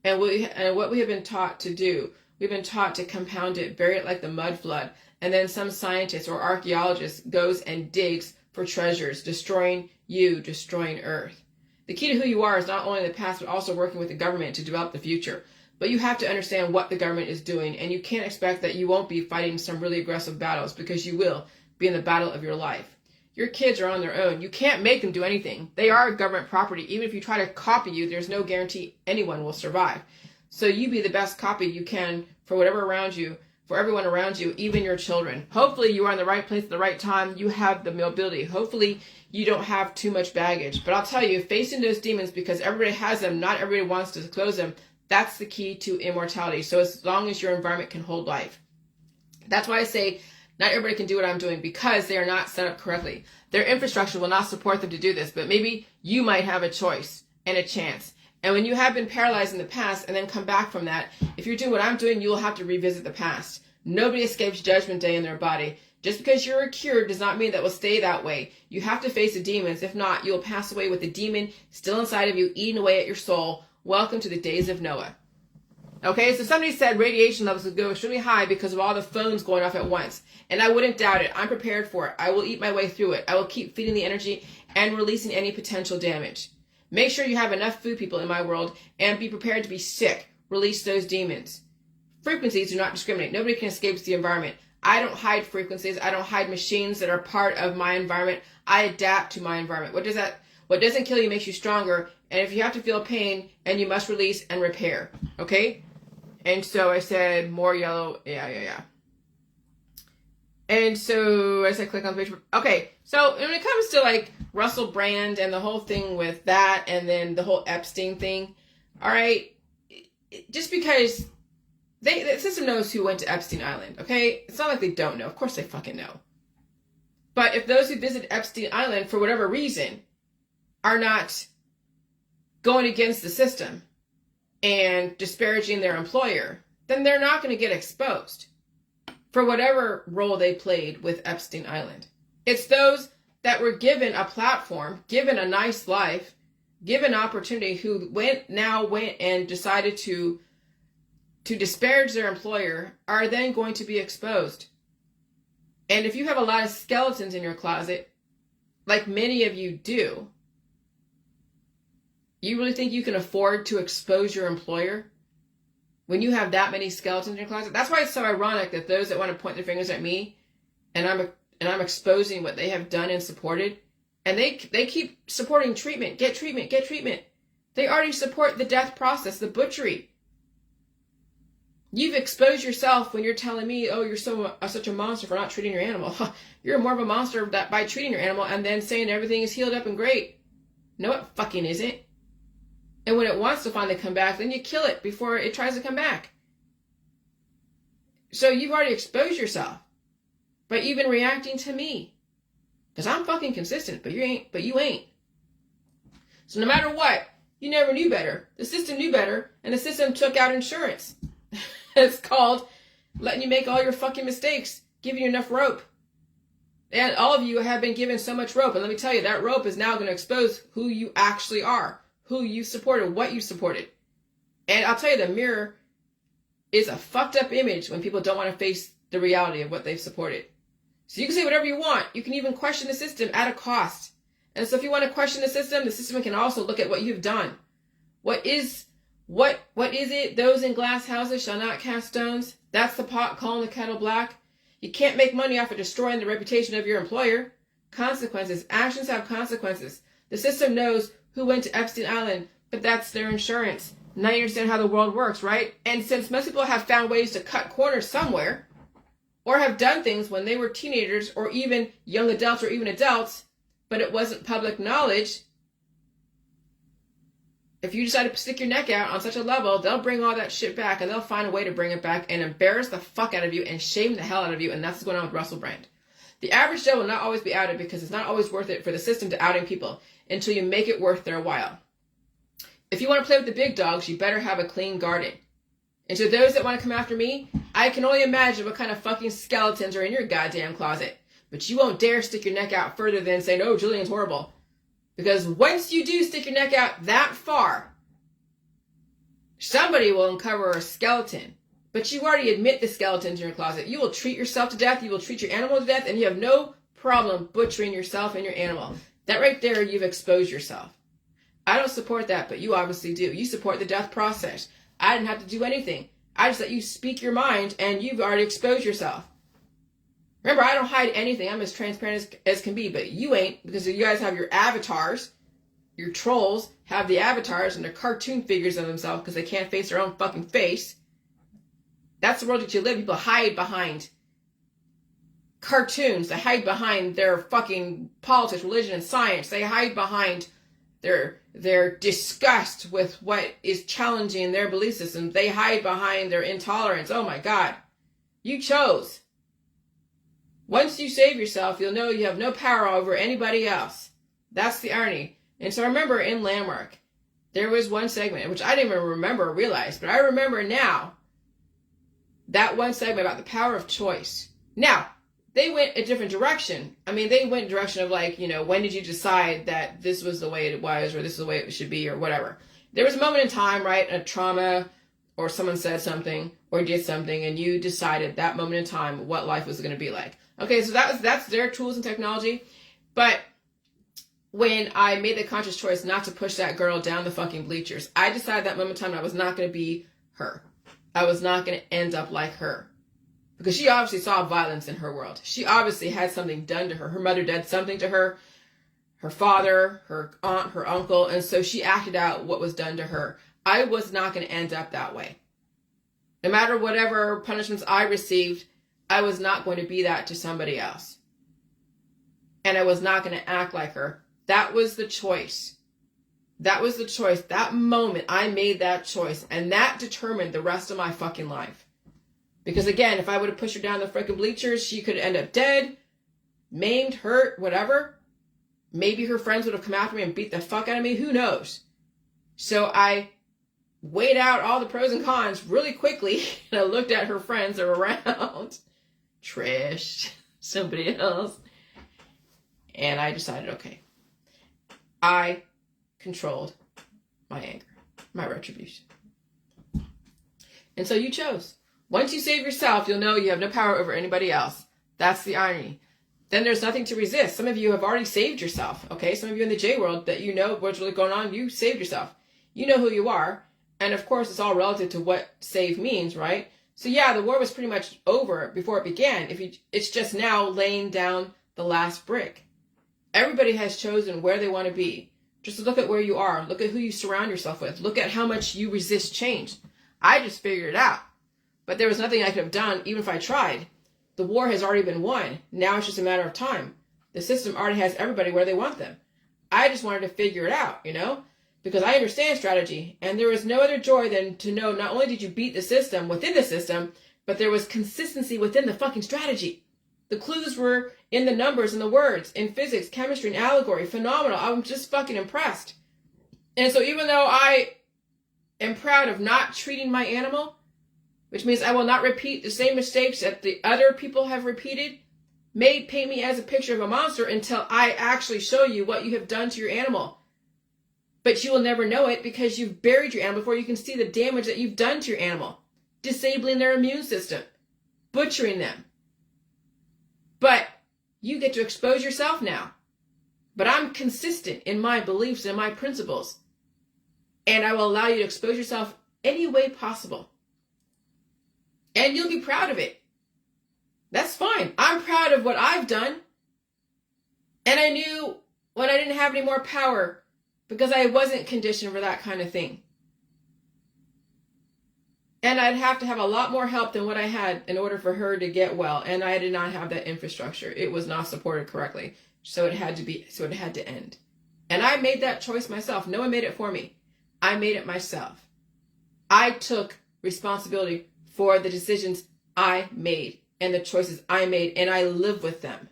And what we have been taught to do, we've been taught to compound it, bury it like the mud flood. And then some scientist or archaeologist goes and digs for treasures, destroying you, destroying Earth. The key to who you are is not only in the past, but also working with the government to develop the future. But you have to understand what the government is doing, and you can't expect that you won't be fighting some really aggressive battles, because you will be in the battle of your life. Your kids are on their own. You can't make them do anything. They are government property. Even if you try to copy you, there's no guarantee anyone will survive. So you be the best copy you can for whatever around you, for everyone around you, even your children. Hopefully you are in the right place at the right time. You have the mobility. Hopefully you don't have too much baggage. But I'll tell you, facing those demons, because everybody has them, not everybody wants to disclose them, that's the key to immortality. So as long as your environment can hold life. That's why I say not everybody can do what I'm doing, because they are not set up correctly. Their infrastructure will not support them to do this, but maybe you might have a choice and a chance. And when you have been paralyzed in the past and then come back from that, if you're doing what I'm doing, you will have to revisit the past. Nobody escapes judgment day in their body. Just because you're cured does not mean that will stay that way. You have to face the demons. If not, you'll pass away with the demon still inside of you, eating away at your soul. Welcome to the days of Noah. Okay, so somebody said radiation levels would go extremely high because of all the phones going off at once. And I wouldn't doubt it. I'm prepared for it. I will eat my way through it. I will keep feeding the energy and releasing any potential damage. Make sure you have enough food, people, in my world, and be prepared to be sick. Release those demons. Frequencies do not discriminate. Nobody can escape the environment. I don't hide frequencies. I don't hide machines that are part of my environment. I adapt to my environment. What doesn't kill you makes you stronger. And if you have to feel pain, and you must release and repair. Okay? And so I said more yellow. Yeah. And so I said click on the page. Okay. So when it comes to like Russell Brand and the whole thing with that, and then the whole Epstein thing. All right. Just because the system knows who went to Epstein Island. Okay. It's not like they don't know. Of course they fucking know. But if those who visit Epstein Island for whatever reason are not going against the system and disparaging their employer, then they're not going to get exposed for whatever role they played with Epstein Island. It's those that were given a platform, given a nice life, given opportunity, who went and decided to disparage their employer, are then going to be exposed. And if you have a lot of skeletons in your closet, like many of you do, You really think you can afford to expose your employer when you have that many skeletons in your closet? That's why it's so ironic that those that want to point their fingers at me and I'm exposing what they have done and supported, and they keep supporting treatment. Get treatment, get treatment. They already support the death process, the butchery. You've exposed yourself when you're telling me, oh, you're such a monster for not treating your animal. You're more of a monster by treating your animal and then saying everything is healed up and great. No, it fucking isn't. And when it wants to finally come back, then you kill it before it tries to come back. So you've already exposed yourself by even reacting to me. Because I'm fucking consistent, but you ain't. So no matter what, you never knew better. The system knew better, and the system took out insurance. It's called letting you make all your fucking mistakes, giving you enough rope. And all of you have been given so much rope. And let me tell you, that rope is now going to expose who you actually are, who you supported, what you supported. And I'll tell you, the mirror is a fucked up image when people don't want to face the reality of what they've supported. So you can say whatever you want. You can even question the system at a cost. And so if you want to question the system can also look at what you've done. What is it? Those in glass houses shall not cast stones. That's the pot calling the kettle black. You can't make money off of destroying the reputation of your employer. Consequences. Actions have consequences. The system knows who went to Epstein Island, but that's their insurance. Now you understand how the world works, right? And since most people have found ways to cut corners somewhere, or have done things when they were teenagers, or even young adults, or even adults, but it wasn't public knowledge, if you decide to stick your neck out on such a level, they'll bring all that shit back, and they'll find a way to bring it back and embarrass the fuck out of you and shame the hell out of you, and that's what's going on with Russell Brand. The average Joe will not always be outed because it's not always worth it for the system to outing people until you make it worth their while. If you want to play with the big dogs, you better have a clean garden. And to those that want to come after me, I can only imagine what kind of fucking skeletons are in your goddamn closet. But you won't dare stick your neck out further than saying, oh, Jillian's horrible. Because once you do stick your neck out that far, somebody will uncover a skeleton. But you already admit the skeletons in your closet. You will treat yourself to death. You will treat your animal to death. And you have no problem butchering yourself and your animal. That right there, you've exposed yourself. I don't support that, but you obviously do. You support the death process. I didn't have to do anything. I just let you speak your mind, and you've already exposed yourself. Remember, I don't hide anything. I'm as transparent as can be, but you ain't, because you guys have your avatars. Your trolls have the avatars, and they're cartoon figures of themselves because they can't face their own fucking face. That's the world that you live. People hide behind cartoons. They hide behind their fucking politics, religion, and science. They hide behind their disgust with what is challenging their belief system. They hide behind their intolerance. Oh my God. You chose. Once you save yourself, you'll know you have no power over anybody else. That's the irony. And so I remember in Landmark, there was one segment, which I didn't even remember or realize, but I remember now that one segment about the power of choice. Now, they went a different direction. I mean, they went in direction of like, when did you decide that this was the way it was, or this is the way it should be, or whatever. There was a moment in time, right, a trauma, or someone said something, or did something, and you decided that moment in time what life was going to be like. Okay, so that's their tools and technology. But when I made the conscious choice not to push that girl down the fucking bleachers, I decided that moment in time I was not going to be her. I was not going to end up like her. Because she obviously saw violence in her world. She obviously had something done to her. Her mother did something to her, her father, her aunt, her uncle, and so she acted out what was done to her. I was not going to end up that way. No matter whatever punishments I received, I was not going to be that to somebody else. And I was not going to act like her. That was the choice. That was the choice. That moment, I made that choice. And that determined the rest of my fucking life. Because again, if I would have pushed her down the freaking bleachers, she could end up dead, maimed, hurt, whatever. Maybe her friends would have come after me and beat the fuck out of me. Who knows? So I weighed out all the pros and cons really quickly. And I looked at her friends that were around. Trish, somebody else. And I decided, okay, I controlled my anger, my retribution. And so you chose. Once you save yourself, you'll know you have no power over anybody else. That's the irony. then there's nothing to resist. Some of you have already saved yourself, okay? Some of you in the J world that you know what's really going on, you saved yourself. You know who you are. And of course, it's all relative to what save means, right? So yeah, the war was pretty much over before it began. It's just now laying down the last brick. Everybody has chosen where they want to be. Just look at where you are. Look at who you surround yourself with. Look at how much you resist change. I just figured it out. But there was nothing I could have done, even if I tried. The war has already been won. Now it's just a matter of time. The system already has everybody where they want them. I just wanted to figure it out, because I understand strategy. And there was no other joy than to know not only did you beat the system within the system, but there was consistency within the fucking strategy. The clues were in the numbers and the words, in physics, chemistry, and allegory. Phenomenal. I'm just fucking impressed. And so even though I am proud of not treating my animal, which means I will not repeat the same mistakes that the other people have repeated, may paint me as a picture of a monster until I actually show you what you have done to your animal. But you will never know it because you've buried your animal before you can see the damage that you've done to your animal. Disabling their immune system. Butchering them. But you get to expose yourself now. But I'm consistent in my beliefs and my principles. And I will allow you to expose yourself any way possible. And you'll be proud of it. That's fine. I'm proud of what I've done. And I knew when I didn't have any more power because I wasn't conditioned for that kind of thing. And I'd have to have a lot more help than what I had in order for her to get well. And I did not have that infrastructure. It was not supported correctly. So it had to end. And I made that choice myself. No one made it for me. I made it myself. I took responsibility for the decisions I made and the choices I made, and I live with them.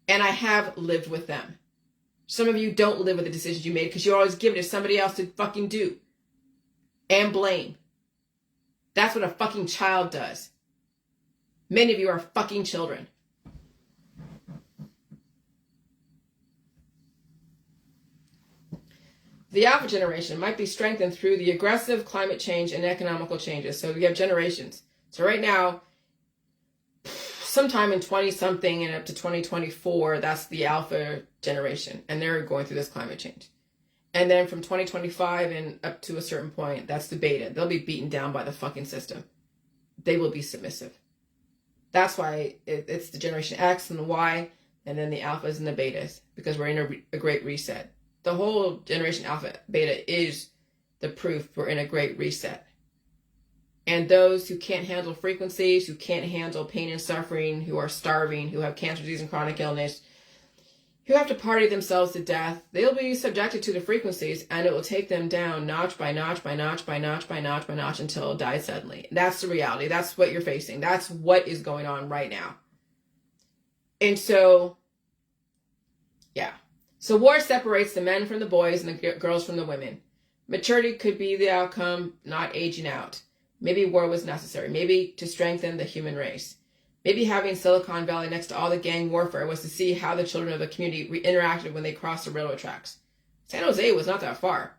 And I have lived with them. Some of you don't live with the decisions you made because you always give it to somebody else to fucking do. And blame. That's what a fucking child does. Many of you are fucking children. The alpha generation might be strengthened through the aggressive climate change and economical changes. So we have generations. So right now, sometime in 20-something and up to 2024, that's the alpha generation. And they're going through this climate change. And then from 2025 and up to a certain point, that's the beta. They'll be beaten down by the fucking system. They will be submissive. That's why it's the generation X and the Y, and then the alphas and the betas, because we're in a great reset. The whole generation alpha beta is the proof we're in a great reset. And those who can't handle frequencies, who can't handle pain and suffering, who are starving, who have cancer disease and chronic illness, who have to party themselves to death, they'll be subjected to the frequencies, and it will take them down notch by notch by notch by notch by notch by notch until it dies suddenly. That's the reality. That's what you're facing. That's what is going on right now. And so, yeah. So war separates the men from the boys and the girls from the women. Maturity could be the outcome, not aging out. Maybe war was necessary. Maybe to strengthen the human race. Maybe having Silicon Valley next to all the gang warfare was to see how the children of the community interacted when they crossed the railroad tracks. San Jose was not that far.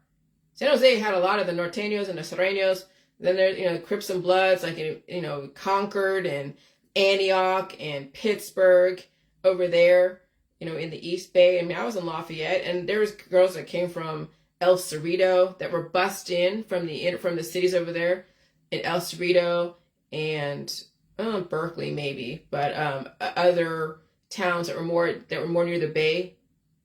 San Jose had a lot of the Norteños and the Sureños. Then there's, Crips and Bloods, like, Concord and Antioch and Pittsburgh over there, in the East Bay. I mean, I was in Lafayette, and there was girls that came from El Cerrito that were bussed in from the cities over there in El Cerrito and Berkeley maybe, but other towns that were more near the Bay,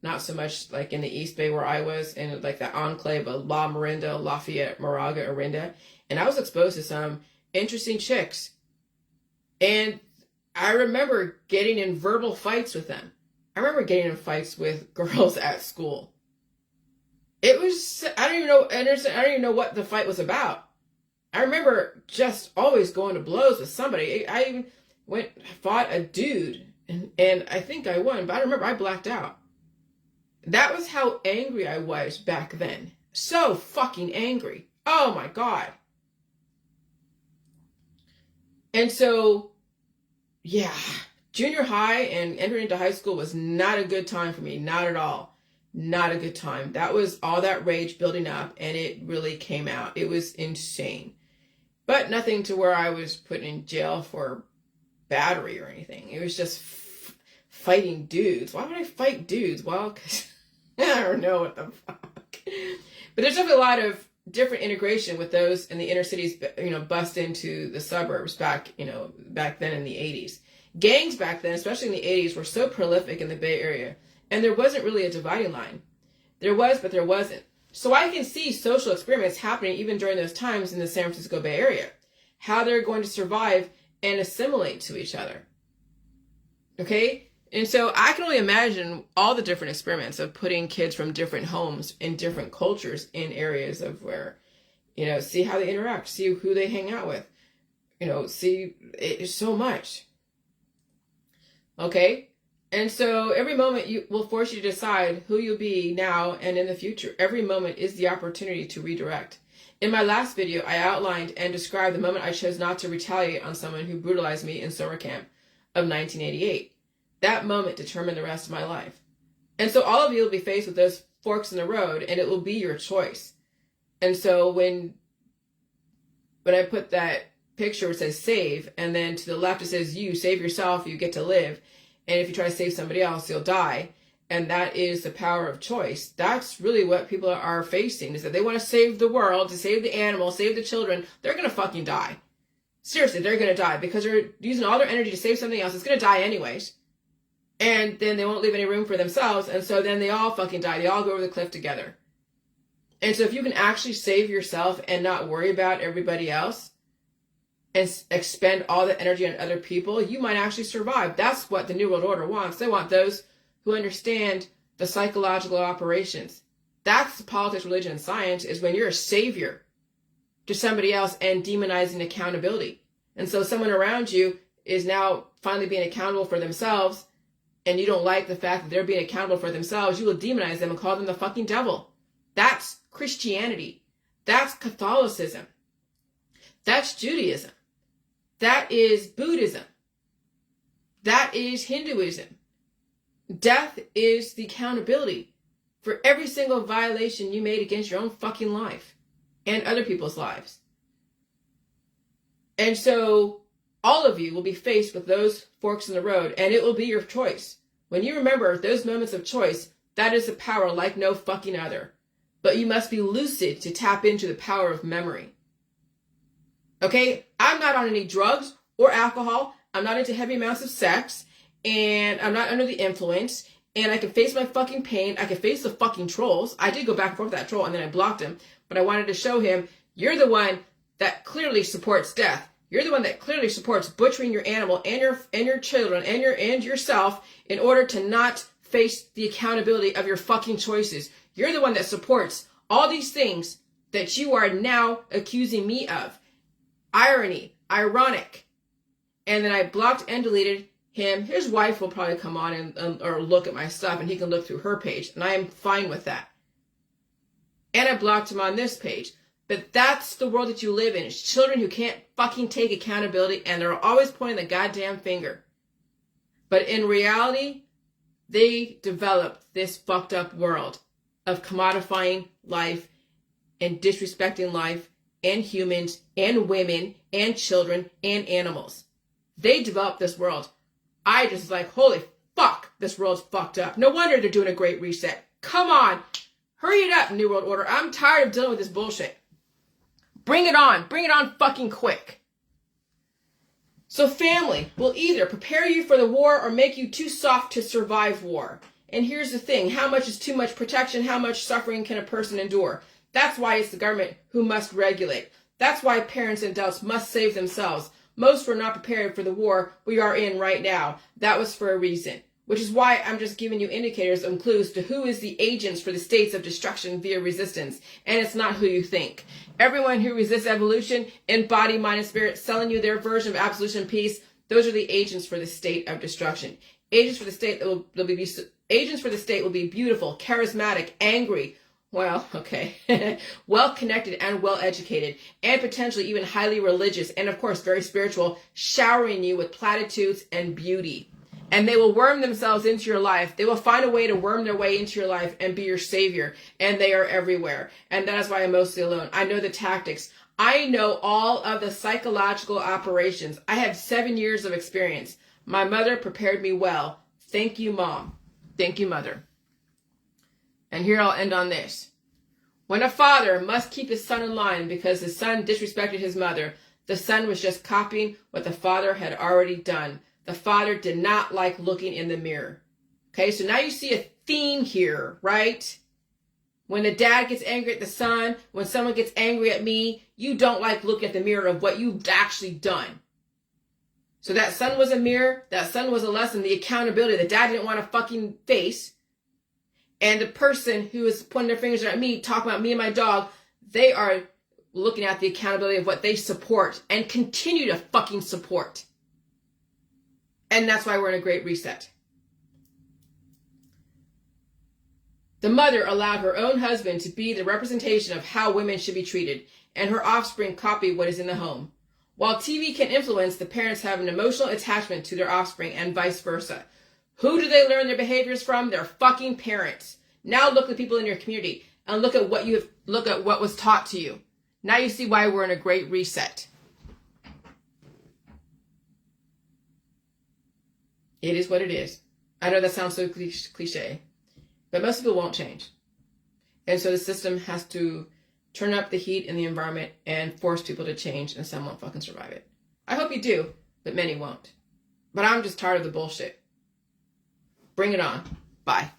not so much like in the East Bay where I was, and like the enclave of La Miranda, Lafayette, Moraga, Orinda, and I was exposed to some interesting chicks, and I remember getting in verbal fights with them. I remember getting in fights with girls at school. It was, I don't even know what the fight was about. I remember just always going to blows with somebody. I even fought a dude, and I think I won, but I remember I blacked out. That was how angry I was back then. So fucking angry. Oh my God. And so, yeah, junior high and entering into high school was not a good time for me. Not at all. Not a good time. That was all that rage building up, and it really came out. It was insane. But nothing to where I was put in jail for battery or anything. It was just fighting dudes. Why would I fight dudes? Well, because I don't know what the fuck. But there's definitely a lot of different integration with those in the inner cities, bust into the suburbs back then in the 80s. Gangs back then, especially in the 80s, were so prolific in the Bay Area. And there wasn't really a dividing line. There was, but there wasn't. So I can see social experiments happening even during those times in the San Francisco Bay Area. How they're going to survive and assimilate to each other. Okay? And so I can only imagine all the different experiments of putting kids from different homes in different cultures in areas of where, see how they interact, see who they hang out with, see it's so much. Okay? And so every moment will force you to decide who you'll be now and in the future. Every moment is the opportunity to redirect. In my last video, I outlined and described the moment I chose not to retaliate on someone who brutalized me in summer camp of 1988. That moment determined the rest of my life. And so all of you will be faced with those forks in the road, and it will be your choice. And so when I put that picture where it says save, and then to the left it says you, save yourself, you get to live. And if you try to save somebody else, you'll die. And that is the power of choice. That's really what people are facing, is that they want to save the world, to save the animals, save the children. They're going to fucking die. Seriously, they're going to die because they're using all their energy to save something else. It's going to die anyways. And then they won't leave any room for themselves. And so then they all fucking die. They all go over the cliff together. And so if you can actually save yourself and not worry about everybody else and expend all the energy on other people, you might actually survive. That's what the New World Order wants. They want those who understand the psychological operations. That's politics, religion, and science, is when you're a savior to somebody else and demonizing accountability. And so someone around you is now finally being accountable for themselves, and you don't like the fact that they're being accountable for themselves, you will demonize them and call them the fucking devil. That's Christianity. That's Catholicism. That's Judaism. That is Buddhism. That is Hinduism. Death is the accountability for every single violation you made against your own fucking life and other people's lives. And so all of you will be faced with those forks in the road, and it will be your choice. When you remember those moments of choice, that is a power like no fucking other. But you must be lucid to tap into the power of memory. Okay? I'm not on any drugs or alcohol. I'm not into heavy amounts of sex. And I'm not under the influence. And I can face my fucking pain. I can face the fucking trolls. I did go back and forth with that troll, and then I blocked him. But I wanted to show him, you're the one that clearly supports death. You're the one that clearly supports butchering your animal and your children and yourself in order to not face the accountability of your fucking choices. You're the one that supports all these things that you are now accusing me of. Irony, ironic. And then I blocked and deleted him. His wife will probably come on and or look at my stuff, and he can look through her page, and I am fine with that. And I blocked him on this page. But that's the world that you live in. It's children who can't fucking take accountability, and they're always pointing the goddamn finger. But in reality, they developed this fucked up world of commodifying life and disrespecting life and humans and women and children and animals. They developed this world. I just like, holy fuck, this world's fucked up. No wonder they're doing a great reset. Come on. Hurry it up, New World Order. I'm tired of dealing with this bullshit. Bring it on. Bring it on fucking quick. So family will either prepare you for the war or make you too soft to survive war. And here's the thing. How much is too much protection? How much suffering can a person endure? That's why it's the government who must regulate. That's why parents and adults must save themselves. Most were not prepared for the war we are in right now. That was for a reason. Which is why I'm just giving you indicators and clues to who is the agents for the states of destruction via resistance. And it's not who you think. Everyone who resists evolution in body, mind, and spirit, selling you their version of absolution and peace, those are the agents for the state of destruction. Agents for the state will be beautiful, charismatic, angry, well-connected and well-educated, and potentially even highly religious, and of course very spiritual, showering you with platitudes and beauty. And they will worm themselves into your life. They will find a way to worm their way into your life and be your savior. And they are everywhere. And that is why I'm mostly alone. I know the tactics. I know all of the psychological operations. I have 7 years of experience. My mother prepared me well Thank you, Mom. Thank you, Mother. And here I'll end on this. When a father must keep his son in line because the son disrespected his mother, the son was just copying what the father had already done. The father did not like looking in the mirror. Okay, so now you see a theme here, right? When the dad gets angry at the son, when someone gets angry at me, you don't like looking at the mirror of what you've actually done. So that son was a mirror, that son was a lesson, the accountability the dad didn't want to fucking face. And the person who is pointing their fingers at me, talking about me and my dog, they are looking at the accountability of what they support and continue to fucking support. And that's why we're in a great reset. The mother allowed her own husband to be the representation of how women should be treated, and her offspring copy what is in the home. While TV can influence, the parents have an emotional attachment to their offspring and vice versa. Who do they learn their behaviors from? Their fucking parents. Now look at the people in your community and look at what was taught to you. Now you see why we're in a great reset. It is what it is. I know that sounds so cliche, but most people won't change. And so the system has to turn up the heat in the environment and force people to change, and some won't fucking survive it. I hope you do, but many won't. But I'm just tired of the bullshit. Bring it on. Bye.